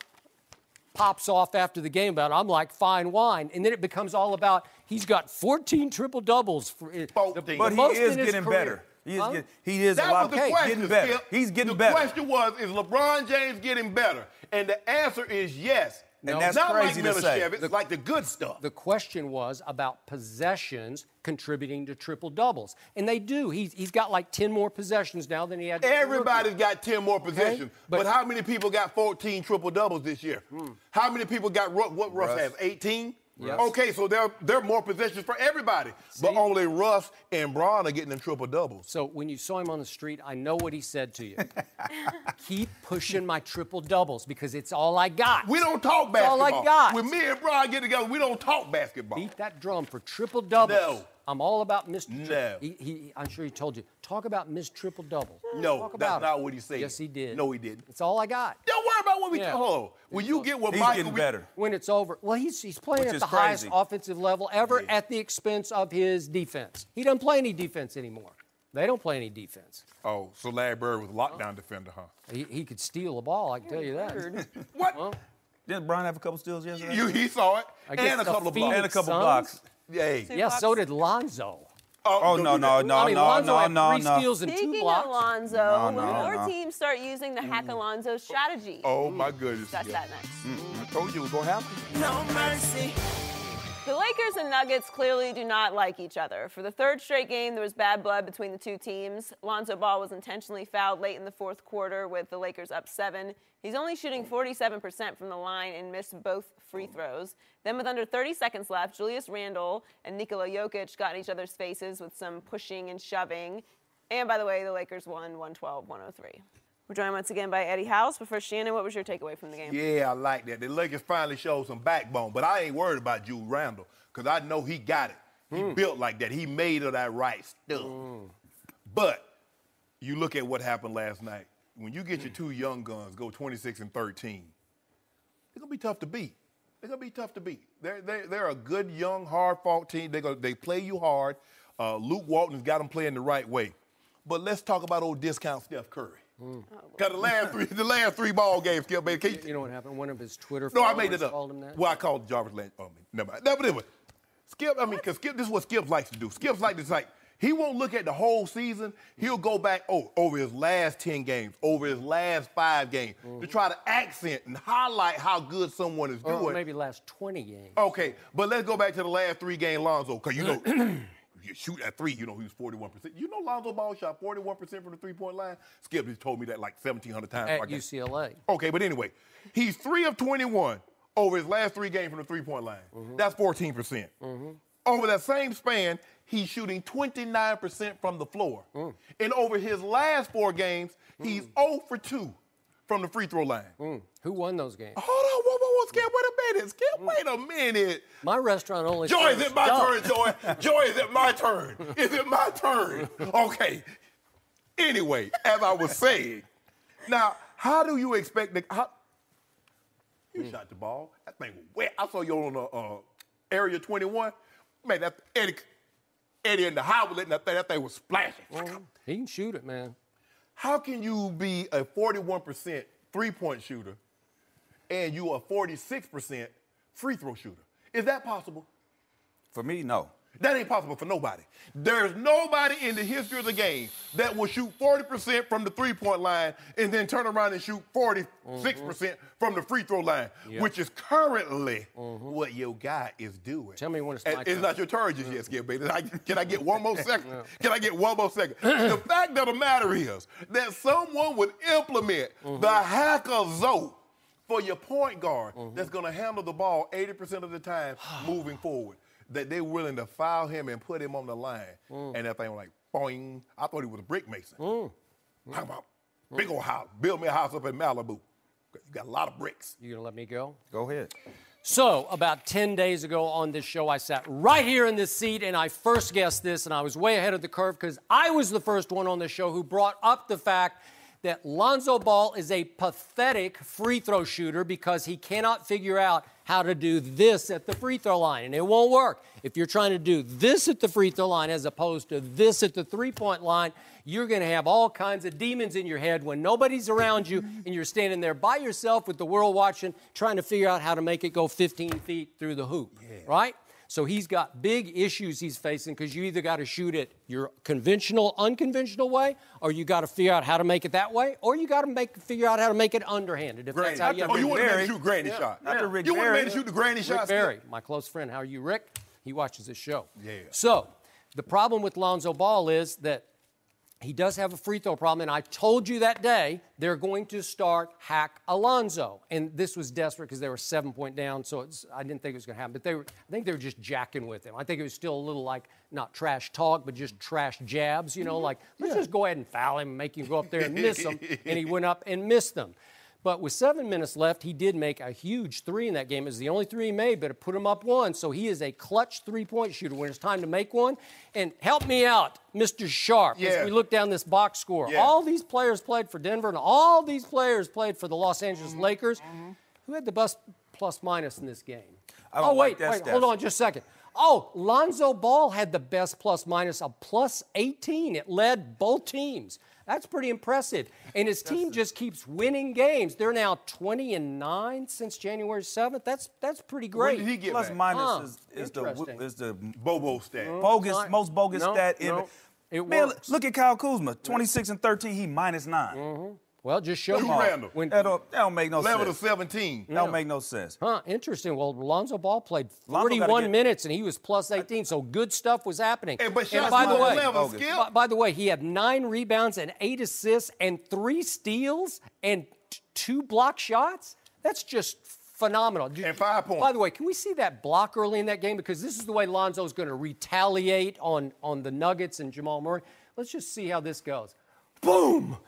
[SPEAKER 2] pops off after the game about, I'm like fine wine. And then it becomes all about, he's got 14 triple-doubles.
[SPEAKER 9] But he is getting better. He is
[SPEAKER 3] a lot
[SPEAKER 9] getting better. He's getting better.
[SPEAKER 3] The question was, is LeBron James getting better? And the answer is yes.
[SPEAKER 9] And that's
[SPEAKER 3] not
[SPEAKER 9] crazy
[SPEAKER 3] like
[SPEAKER 9] to say.
[SPEAKER 3] It's like the good stuff.
[SPEAKER 2] The question was about possessions contributing to triple-doubles. And they do. He's got like 10 more possessions now than he had.
[SPEAKER 3] Everybody's got 10 more possessions. Okay? But how many people got 14 triple-doubles this year? How many people got what Russ has? 18? Yes. Okay, so there are more possessions for everybody. See? But only Russ and Bron are getting them triple-doubles.
[SPEAKER 2] So when you saw him on the street, I know what he said to you. Keep pushing my triple-doubles because it's all I got.
[SPEAKER 3] We don't talk basketball.
[SPEAKER 2] All I got.
[SPEAKER 3] When me and Bron get together, we don't talk basketball.
[SPEAKER 2] Beat that drum for triple-doubles.
[SPEAKER 3] No.
[SPEAKER 2] I'm all about Mr.
[SPEAKER 3] No.
[SPEAKER 2] I'm sure he told you. Talk about Miss Triple-Double.
[SPEAKER 3] No, that's not what he said.
[SPEAKER 2] Yes, he did.
[SPEAKER 3] No, he didn't.
[SPEAKER 2] It's all I got.
[SPEAKER 3] Don't worry about what we talk. When you get what
[SPEAKER 9] he's
[SPEAKER 3] Michael...
[SPEAKER 9] getting better.
[SPEAKER 2] When it's over. Well, he's playing at the highest offensive level ever at the expense of his defense. He doesn't play any defense anymore. They don't play any defense.
[SPEAKER 3] Oh, so Larry Bird was a lockdown defender, huh?
[SPEAKER 2] He could steal a ball, I can tell you that.
[SPEAKER 3] What?
[SPEAKER 2] Well,
[SPEAKER 9] didn't Brian have a couple steals yesterday?
[SPEAKER 3] He saw it. And a couple of blocks.
[SPEAKER 9] And a couple blocks.
[SPEAKER 2] Yeah, so did Lonzo.
[SPEAKER 9] No.
[SPEAKER 2] Lonzo had 3 steals and 2 blocks.
[SPEAKER 1] Speaking of Lonzo, will more teams start using the Hack-a-Lonzo strategy?
[SPEAKER 3] Oh, my goodness.
[SPEAKER 1] Discuss that next.
[SPEAKER 3] I told you it was going to happen.
[SPEAKER 4] No mercy.
[SPEAKER 1] The Lakers and Nuggets clearly do not like each other. For the 3rd straight game, there was bad blood between the 2 teams. Lonzo Ball was intentionally fouled late in the 4th quarter with the Lakers up 7. He's only shooting 47% from the line and missed both free throws. Then with under 30 seconds left, Julius Randle and Nikola Jokic got in each other's faces with some pushing and shoving. And by the way, the Lakers won 112-103. We're joined once again by Eddie House. But first, Shannon, what was your takeaway from the game?
[SPEAKER 3] Yeah, I like that. The Lakers finally showed some backbone. But I ain't worried about Julius Randle because I know he got it. He built like that. He made of that right stuff. But you look at what happened last night. When you get your 2 young guns, go 26 and 13, it's going to be tough to beat. They're going to be tough to beat. They're a good, young, hard-fought team. They play you hard. Luke Walton's got them playing the right way. But let's talk about old discount Steph Curry. Because the last 3 ball games, Skip, baby.
[SPEAKER 2] You know what happened? One of his Twitter
[SPEAKER 3] followers I made it up.
[SPEAKER 2] called him that?
[SPEAKER 3] Well, I called Jarvis Land. Oh, never mind. No, but anyway, Skip, because Skip, this is what Skip likes to do. Skip's like this, like, He won't look at the whole season. He'll go back over his last 10 games, over his last 5 games, to try to accent and highlight how good someone is doing.
[SPEAKER 2] Or maybe last 20 games.
[SPEAKER 3] Okay, but let's go back to the last 3 game Lonzo, because you know, you shoot at 3, you know he was 41%. You know Lonzo Ball shot 41% from the three-point line? Skip just told me that like 1,700 times.
[SPEAKER 2] At UCLA.
[SPEAKER 3] Okay, but anyway, he's 3 of 21 over his last 3 games from the three-point line. That's 14%. Over that same span, he's shooting 29% from the floor. And over his last 4 games, he's 0 for 2 from the free throw line.
[SPEAKER 2] Who won those games?
[SPEAKER 3] Hold on, whoa, Skip, wait a minute. Skip, wait a minute.
[SPEAKER 2] My restaurant only
[SPEAKER 3] Joy, is it my
[SPEAKER 2] serves
[SPEAKER 3] turn, Joy? Joy, is it my turn? Is it my turn? Okay. Anyway, as I was saying, now, how do you expect you shot the ball. That thing was wet. I saw you on Area 21. Man, that Eddie in the house letting that thing was splashing.
[SPEAKER 2] He can shoot it, man.
[SPEAKER 3] How can you be a 41% three-point shooter and you a 46% free throw shooter? Is that possible?
[SPEAKER 9] For me, no.
[SPEAKER 3] That ain't possible for nobody. There's nobody in the history of the game that will shoot 40% from the three-point line and then turn around and shoot 46% from the free throw line, which is currently what your guy is doing.
[SPEAKER 2] Tell me when it's my turn.
[SPEAKER 3] It's not your turn just yet, Skip, baby. Can I get one more second? Can I get one more second? The fact of the matter is that someone would implement the Hack-a-Lonzo for your point guard that's going to handle the ball 80% of the time moving forward. That they're willing to foul him and put him on the line. And that thing was like, boing. I thought he was a brick mason. Talk about big old house. Build me a house up in Malibu. You got a lot of bricks.
[SPEAKER 2] You gonna let me go?
[SPEAKER 9] Go ahead.
[SPEAKER 2] So, about 10 days ago on this show, I sat right here in this seat and I first guessed this, and I was way ahead of the curve because I was the first one on the show who brought up the fact that Lonzo Ball is a pathetic free throw shooter because he cannot figure out how to do this at the free throw line, and it won't work. If you're trying to do this at the free throw line as opposed to this at the three-point line, you're going to have all kinds of demons in your head when nobody's around you and you're standing there by yourself with the world watching, trying to figure out how to make it go 15 feet through the hoop, right? So he's got big issues he's facing because you either got to shoot it your conventional, unconventional way, or you got to figure out how to make it that way, or you got to figure out how to make it underhanded. If that's how you
[SPEAKER 3] you want to shoot granny shot. You want to shoot the granny shot.
[SPEAKER 2] Rick Barry, my close friend. How are you, Rick? He watches this show.
[SPEAKER 3] Yeah.
[SPEAKER 2] So the problem with Lonzo Ball is that he does have a free throw problem, and I told you that day they're going to start Hack-a-Lonzo. And this was desperate because they were 7-point down, so I didn't think it was going to happen. But I think they were just jacking with him. I think it was still a little like not trash talk, but just trash jabs, you know, like let's just go ahead and foul him and make him go up there and miss them. And he went up and missed them. But with 7 minutes left, he did make a huge 3 in that game. It was the only 3 he made, but it put him up 1. So he is a clutch 3-point shooter when it's time to make one. And help me out, Mr. Sharp, as we look down this box score. All these players played for Denver, and all these players played for the Los Angeles Lakers. Who had the best plus-minus in this game? Wait, hold on just a second. Lonzo Ball had the best plus-minus of plus 18. It led both teams. That's pretty impressive. And his team just keeps winning games. They're now 20-9 since January 7th. That's pretty great.
[SPEAKER 3] When did he get
[SPEAKER 9] Plus
[SPEAKER 3] back?
[SPEAKER 9] minus is the
[SPEAKER 3] Bobo stat.
[SPEAKER 9] most bogus stat.
[SPEAKER 2] It
[SPEAKER 9] Man,
[SPEAKER 2] works.
[SPEAKER 9] look at Kyle Kuzma, 26-13. He minus 9.
[SPEAKER 2] Well, just show
[SPEAKER 3] Who Randall?
[SPEAKER 9] That don't make no
[SPEAKER 3] Level
[SPEAKER 9] sense.
[SPEAKER 3] to 17.
[SPEAKER 9] That don't make no sense.
[SPEAKER 2] Interesting. Well, Lonzo Ball played
[SPEAKER 9] Lonzo
[SPEAKER 2] 41 minutes, and he was plus 18, so good stuff was happening.
[SPEAKER 3] But
[SPEAKER 2] and by the way,
[SPEAKER 3] by
[SPEAKER 2] the way, he had 9 rebounds and 8 assists and 3 steals and 2 block shots. That's just phenomenal.
[SPEAKER 3] And 5 points.
[SPEAKER 2] By the way, can we see that block early in that game? Because this is the way Lonzo's going to retaliate on the Nuggets and Jamal Murray. Let's just see how this goes. Boom!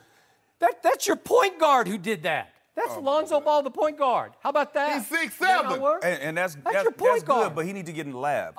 [SPEAKER 2] That's your point guard who did that. That's Lonzo Ball, the point guard. How about that?
[SPEAKER 3] He's 6'7".
[SPEAKER 9] And that's
[SPEAKER 2] your point guard.
[SPEAKER 9] good, but he needs to get in the lab.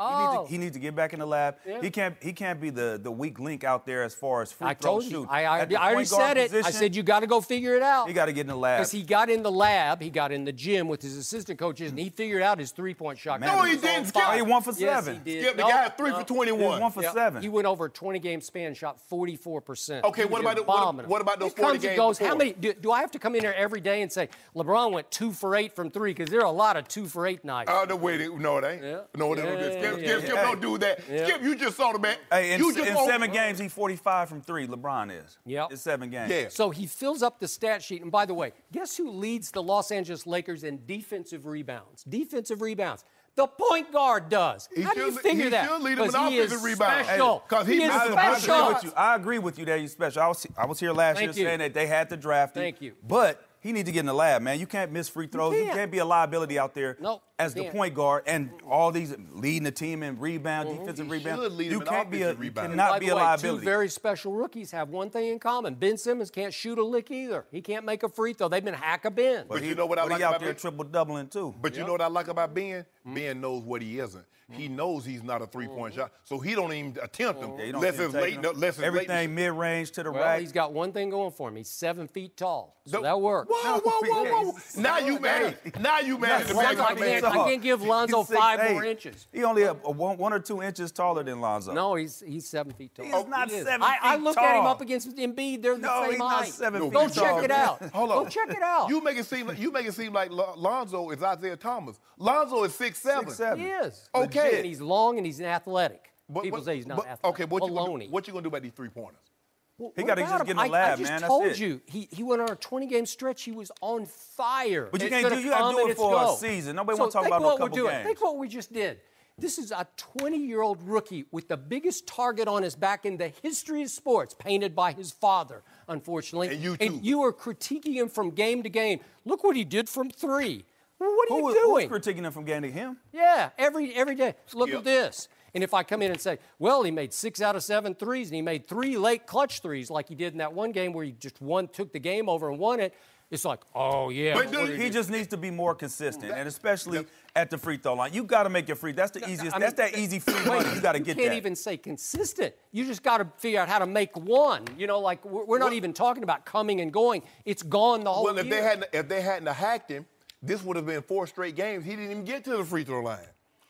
[SPEAKER 9] He needs to get back in the lab. Yeah. He can't be the weak link out there as far as free throw shoot.
[SPEAKER 2] I already said it. I said you got to go figure it out.
[SPEAKER 9] You got to get in the lab.
[SPEAKER 2] Because he got in the lab, he got in the gym with his assistant coaches, and he figured out his 3-point shot.
[SPEAKER 3] No, he didn't. Skip.
[SPEAKER 9] He 1 for 7.
[SPEAKER 2] Yes, he did.
[SPEAKER 3] Skip, the guy 3 for 21.
[SPEAKER 9] He 1 for 7.
[SPEAKER 2] He went over a 20-game span, shot 44%.
[SPEAKER 3] Okay, what about those 40 games
[SPEAKER 2] goes,
[SPEAKER 3] before?
[SPEAKER 2] how many? Do I have to come in here every day and say LeBron went 2 for 8 from 3 because there are a lot of 2 for 8 nights.
[SPEAKER 3] Oh, no, wait, no, it ain't.
[SPEAKER 2] Yeah.
[SPEAKER 3] No, Skip, don't do that.
[SPEAKER 2] Yeah.
[SPEAKER 3] Skip, you just saw the man.
[SPEAKER 9] Hey, in 7 games, he's 45 from 3. LeBron is.
[SPEAKER 2] Yep.
[SPEAKER 9] It's 7 games.
[SPEAKER 3] Yeah.
[SPEAKER 2] So he fills up the stat sheet. And by the way, guess who leads the Los Angeles Lakers in defensive rebounds? Defensive rebounds. The point guard does. How do you figure that?
[SPEAKER 3] He should lead him in
[SPEAKER 2] 'Cause he is
[SPEAKER 3] offensive rebounds.
[SPEAKER 2] special.
[SPEAKER 3] Because
[SPEAKER 2] He is special.
[SPEAKER 9] I agree with you that he's special. I was here last year
[SPEAKER 2] Thank you.
[SPEAKER 9] saying that they had to draft him.
[SPEAKER 2] Thank you.
[SPEAKER 9] But he needs to get in the lab, man. You can't miss free throws. You
[SPEAKER 2] can't.
[SPEAKER 9] can't be a liability out there
[SPEAKER 2] Nope,
[SPEAKER 9] as the
[SPEAKER 2] can't.
[SPEAKER 9] point guard and all these leading the team in rebound, defensive
[SPEAKER 3] He
[SPEAKER 9] rebound.
[SPEAKER 3] should lead
[SPEAKER 9] You
[SPEAKER 3] him in
[SPEAKER 9] can't be
[SPEAKER 3] offensive rebound.
[SPEAKER 9] cannot
[SPEAKER 2] By
[SPEAKER 9] be
[SPEAKER 2] the
[SPEAKER 9] a
[SPEAKER 2] way,
[SPEAKER 9] liability.
[SPEAKER 2] 2 very special rookies have one thing in common. Ben Simmons can't shoot a lick either. He can't make a free throw. They've been hack-a-Ben.
[SPEAKER 3] But you know what I like
[SPEAKER 9] he out
[SPEAKER 3] about
[SPEAKER 9] there
[SPEAKER 3] Ben?
[SPEAKER 9] triple doubling too.
[SPEAKER 3] But you know what I like about Ben? Ben knows what he isn't. He knows he's not a three-point shot, so he don't even attempt them.
[SPEAKER 9] Yeah, you don't
[SPEAKER 3] Unless
[SPEAKER 9] see him
[SPEAKER 3] it's
[SPEAKER 9] taking
[SPEAKER 3] late.
[SPEAKER 9] them.
[SPEAKER 3] Unless it's
[SPEAKER 9] Everything mid-range to the
[SPEAKER 2] Well,
[SPEAKER 9] rack.
[SPEAKER 2] he's got one thing going for him. He's 7 feet tall. So that works.
[SPEAKER 3] Whoa. Now you mad. Now you mad at the
[SPEAKER 2] I
[SPEAKER 3] Mexican man.
[SPEAKER 2] can't give Lonzo
[SPEAKER 9] He's
[SPEAKER 2] 5
[SPEAKER 9] 6'8".
[SPEAKER 2] more inches.
[SPEAKER 9] He only 1 or 2 inches taller than Lonzo.
[SPEAKER 2] No, he's 7 feet tall.
[SPEAKER 9] He is not 7
[SPEAKER 2] I
[SPEAKER 9] feet
[SPEAKER 2] look at him
[SPEAKER 9] tall.
[SPEAKER 2] up against Embiid. They're the
[SPEAKER 9] No,
[SPEAKER 2] same
[SPEAKER 9] he's not
[SPEAKER 2] height.
[SPEAKER 9] 7 feet
[SPEAKER 2] Go
[SPEAKER 9] tall.
[SPEAKER 2] check it out.
[SPEAKER 3] Hold on.
[SPEAKER 2] Go check it out.
[SPEAKER 3] You make it seem like Lonzo is Isaiah Thomas. Lonzo is 6'7".
[SPEAKER 9] 6'7".
[SPEAKER 2] He is.
[SPEAKER 3] Okay.
[SPEAKER 2] And he's long and he's athletic. People say he's not
[SPEAKER 3] but-
[SPEAKER 2] athletic.
[SPEAKER 3] Okay, what
[SPEAKER 2] Baloney.
[SPEAKER 3] you gonna do about these 3-pointers?
[SPEAKER 9] He got to
[SPEAKER 2] What
[SPEAKER 9] just
[SPEAKER 2] about
[SPEAKER 9] get in
[SPEAKER 2] him?
[SPEAKER 9] the lab,
[SPEAKER 2] I just
[SPEAKER 9] man. That's
[SPEAKER 2] told
[SPEAKER 9] it.
[SPEAKER 2] you, he went on a 20-game stretch. He was on fire.
[SPEAKER 9] But you
[SPEAKER 2] It's
[SPEAKER 9] can't
[SPEAKER 2] gonna
[SPEAKER 9] do. You got
[SPEAKER 2] come
[SPEAKER 9] to do
[SPEAKER 2] and
[SPEAKER 9] it
[SPEAKER 2] it's
[SPEAKER 9] for
[SPEAKER 2] go.
[SPEAKER 9] a season. Nobody
[SPEAKER 2] So
[SPEAKER 9] want to talk
[SPEAKER 2] think
[SPEAKER 9] about no
[SPEAKER 2] what we're
[SPEAKER 9] couple
[SPEAKER 2] doing.
[SPEAKER 9] games.
[SPEAKER 2] Think what we just did. This is a 20-year-old rookie with the biggest target on his back in the history of sports, painted by his father, unfortunately.
[SPEAKER 3] And you too.
[SPEAKER 2] And you are critiquing him from game to game. Look what he did from 3. Well, what are you
[SPEAKER 9] Who's
[SPEAKER 2] doing?
[SPEAKER 9] critiquing him from getting him?
[SPEAKER 2] Yeah, every day. Look
[SPEAKER 3] Yep.
[SPEAKER 2] at this. And if I come in and say, well, he made 6 out of 7 threes, and he made 3 late clutch threes like he did in that one game where he just took the game over and won it, it's like, oh, yeah.
[SPEAKER 3] But
[SPEAKER 2] what
[SPEAKER 3] dude,
[SPEAKER 2] did
[SPEAKER 9] He just needs to be more consistent, and especially at the free throw line. You got to make your free. That's the easiest.
[SPEAKER 2] I mean,
[SPEAKER 9] that's that easy free money. You got to get
[SPEAKER 2] You can't
[SPEAKER 9] that.
[SPEAKER 2] even say consistent. You just got to figure out how to make one. You know, like we're not even talking about coming and going. It's gone the whole
[SPEAKER 3] Well,
[SPEAKER 2] year.
[SPEAKER 3] if they hadn't hacked him, this would have been 4 straight games. He didn't even get to the free throw line.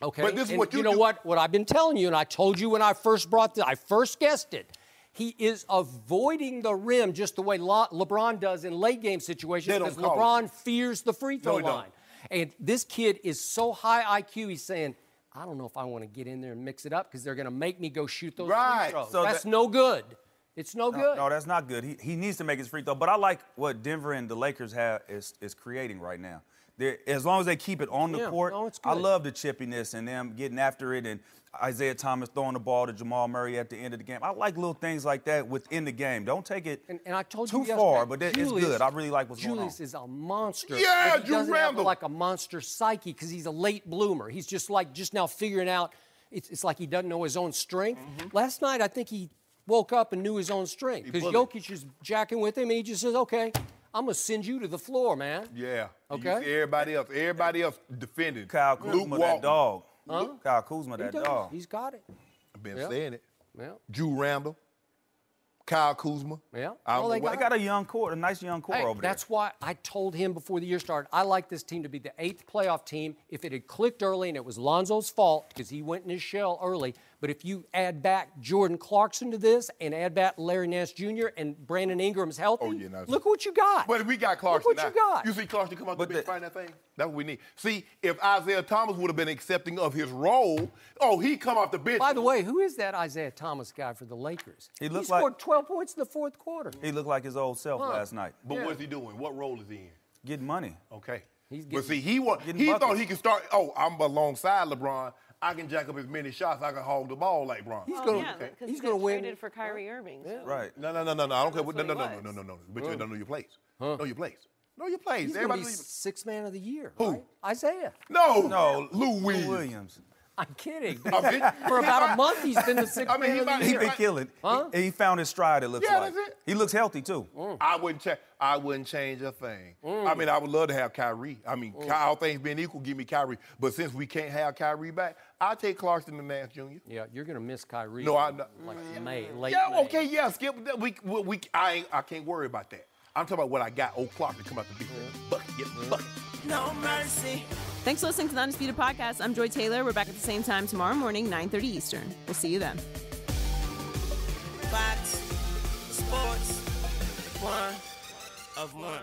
[SPEAKER 2] Okay.
[SPEAKER 3] But this is
[SPEAKER 2] and
[SPEAKER 3] what you
[SPEAKER 2] know
[SPEAKER 3] do.
[SPEAKER 2] what I've been telling you, and I told you when I first I first guessed it. He is avoiding the rim just the way LeBron does in late game situations
[SPEAKER 3] They don't
[SPEAKER 2] because
[SPEAKER 3] call
[SPEAKER 2] LeBron fears the free throw
[SPEAKER 3] No, he don't.
[SPEAKER 2] line. And this kid is so high IQ, he's saying, I don't know if I want to get in there and mix it up because they're going to make me go shoot those
[SPEAKER 3] Right.
[SPEAKER 2] free throws.
[SPEAKER 9] So
[SPEAKER 2] That's no good. It's no good.
[SPEAKER 9] No, that's not good. He needs to make his free throw. But I like what Denver and the Lakers have is creating right now. As long as they keep it on the court,
[SPEAKER 2] it's
[SPEAKER 9] I
[SPEAKER 2] good.
[SPEAKER 9] love the chippiness and them getting after it and Isaiah Thomas throwing the ball to Jamal Murray at the end of the game. I like little things like that within the game. Don't take it
[SPEAKER 2] And I told
[SPEAKER 9] too
[SPEAKER 2] you
[SPEAKER 9] far,
[SPEAKER 2] yesterday,
[SPEAKER 9] but it's
[SPEAKER 2] Julius-
[SPEAKER 9] good. I really like what's going on.
[SPEAKER 2] Julius is a monster.
[SPEAKER 3] Yeah,
[SPEAKER 2] but he
[SPEAKER 3] Drew
[SPEAKER 2] doesn't have
[SPEAKER 3] Randall.
[SPEAKER 2] like a monster psyche because he's a late bloomer. He's just now figuring out. It's like he doesn't know his own strength. Last night, I think he woke up and knew his own strength because
[SPEAKER 3] bullied.
[SPEAKER 2] Jokic is jacking with him, and he just says, "Okay, I'm gonna send you to the floor, man."
[SPEAKER 3] Yeah.
[SPEAKER 2] Okay.
[SPEAKER 3] You see everybody else defending.
[SPEAKER 9] Kyle
[SPEAKER 3] Luke
[SPEAKER 9] Kuzma, that
[SPEAKER 3] Walton.
[SPEAKER 9] dog.
[SPEAKER 2] Huh?
[SPEAKER 9] Kyle Kuzma,
[SPEAKER 2] He
[SPEAKER 9] that
[SPEAKER 2] does.
[SPEAKER 9] dog.
[SPEAKER 2] He's got it.
[SPEAKER 3] I've been
[SPEAKER 2] Yeah.
[SPEAKER 3] saying it.
[SPEAKER 2] Yeah.
[SPEAKER 3] Drew Randall. Kyle Kuzma.
[SPEAKER 2] Yeah.
[SPEAKER 3] I
[SPEAKER 2] Well,
[SPEAKER 3] don't
[SPEAKER 2] they
[SPEAKER 3] know
[SPEAKER 9] They
[SPEAKER 3] what-
[SPEAKER 9] got a young core, a nice young core
[SPEAKER 2] Hey,
[SPEAKER 9] over there.
[SPEAKER 2] that's why I told him before the year started, I like this team to be the 8th playoff team. If it had clicked early and it was Lonzo's fault because he went in his shell early, but if you add back Jordan Clarkson to this and add back Larry Nance Jr. and Brandon Ingram's healthy,
[SPEAKER 3] yeah, no,
[SPEAKER 2] look what you got.
[SPEAKER 3] But we got Clarkson.
[SPEAKER 2] Look what you
[SPEAKER 3] now.
[SPEAKER 2] got.
[SPEAKER 3] You see Clarkson come out the
[SPEAKER 9] But
[SPEAKER 3] bench fighting that thing? That's what we need. See, if Isaiah Thomas would have been accepting of his role, he come off the bench.
[SPEAKER 2] By the way, who is that Isaiah Thomas guy for the Lakers?
[SPEAKER 9] He looks
[SPEAKER 2] scored
[SPEAKER 9] like-
[SPEAKER 2] 12 points in the fourth quarter.
[SPEAKER 9] He looked like his old self last night.
[SPEAKER 3] But
[SPEAKER 2] Yeah.
[SPEAKER 3] what's he doing? What role is he in?
[SPEAKER 9] Getting money.
[SPEAKER 3] Okay.
[SPEAKER 2] He's
[SPEAKER 3] But
[SPEAKER 2] getting-
[SPEAKER 3] see, he
[SPEAKER 9] getting
[SPEAKER 3] thought
[SPEAKER 9] buckets.
[SPEAKER 3] he could start, I'm alongside LeBron. I can jack up as many shots. I can hog the ball like LeBron.
[SPEAKER 2] He's
[SPEAKER 1] Oh,
[SPEAKER 2] gonna,
[SPEAKER 1] yeah, because
[SPEAKER 2] he's
[SPEAKER 1] he
[SPEAKER 2] gonna
[SPEAKER 1] got
[SPEAKER 2] win.
[SPEAKER 1] traded for Kyrie Irving. So.
[SPEAKER 9] Right.
[SPEAKER 3] No. I don't care.
[SPEAKER 1] That's
[SPEAKER 3] No.
[SPEAKER 1] what he was.
[SPEAKER 3] No. But you don't know your place. Know your place. Know your place.
[SPEAKER 2] He's going to be
[SPEAKER 3] Everybody.
[SPEAKER 2] 6th man of the year.
[SPEAKER 3] Who?
[SPEAKER 2] Right? Isaiah.
[SPEAKER 3] No, Lou Williams.
[SPEAKER 2] I'm kidding.
[SPEAKER 3] I mean,
[SPEAKER 2] For about a month, he's been the 6th
[SPEAKER 3] I mean,
[SPEAKER 2] man
[SPEAKER 3] he
[SPEAKER 2] of the
[SPEAKER 3] might-
[SPEAKER 2] year.
[SPEAKER 9] He been killing.
[SPEAKER 2] Huh?
[SPEAKER 9] He found his stride, it looks
[SPEAKER 3] Yeah,
[SPEAKER 9] like.
[SPEAKER 3] that's it.
[SPEAKER 9] He looks healthy, too.
[SPEAKER 3] I wouldn't change a thing. I mean, I would love to have Kyrie. I mean, all things being equal, give me Kyrie. But since we can't have Kyrie back, I'll take Clarkson and Nance Jr.
[SPEAKER 2] Yeah, you're going to miss Kyrie.
[SPEAKER 3] No, I'm not.
[SPEAKER 2] Like late
[SPEAKER 3] Yeah,
[SPEAKER 2] May.
[SPEAKER 3] okay, yeah, Skip. I can't worry about that. I'm talking about what I got. Old Clark to come out the bench. Bucket, get bucket.
[SPEAKER 4] No mercy.
[SPEAKER 1] Thanks for listening to the Undisputed Podcast. I'm Joy Taylor. We're back at the same time tomorrow morning, 9:30 Eastern. We'll see you then.
[SPEAKER 4] Fox Sports 1 of 1.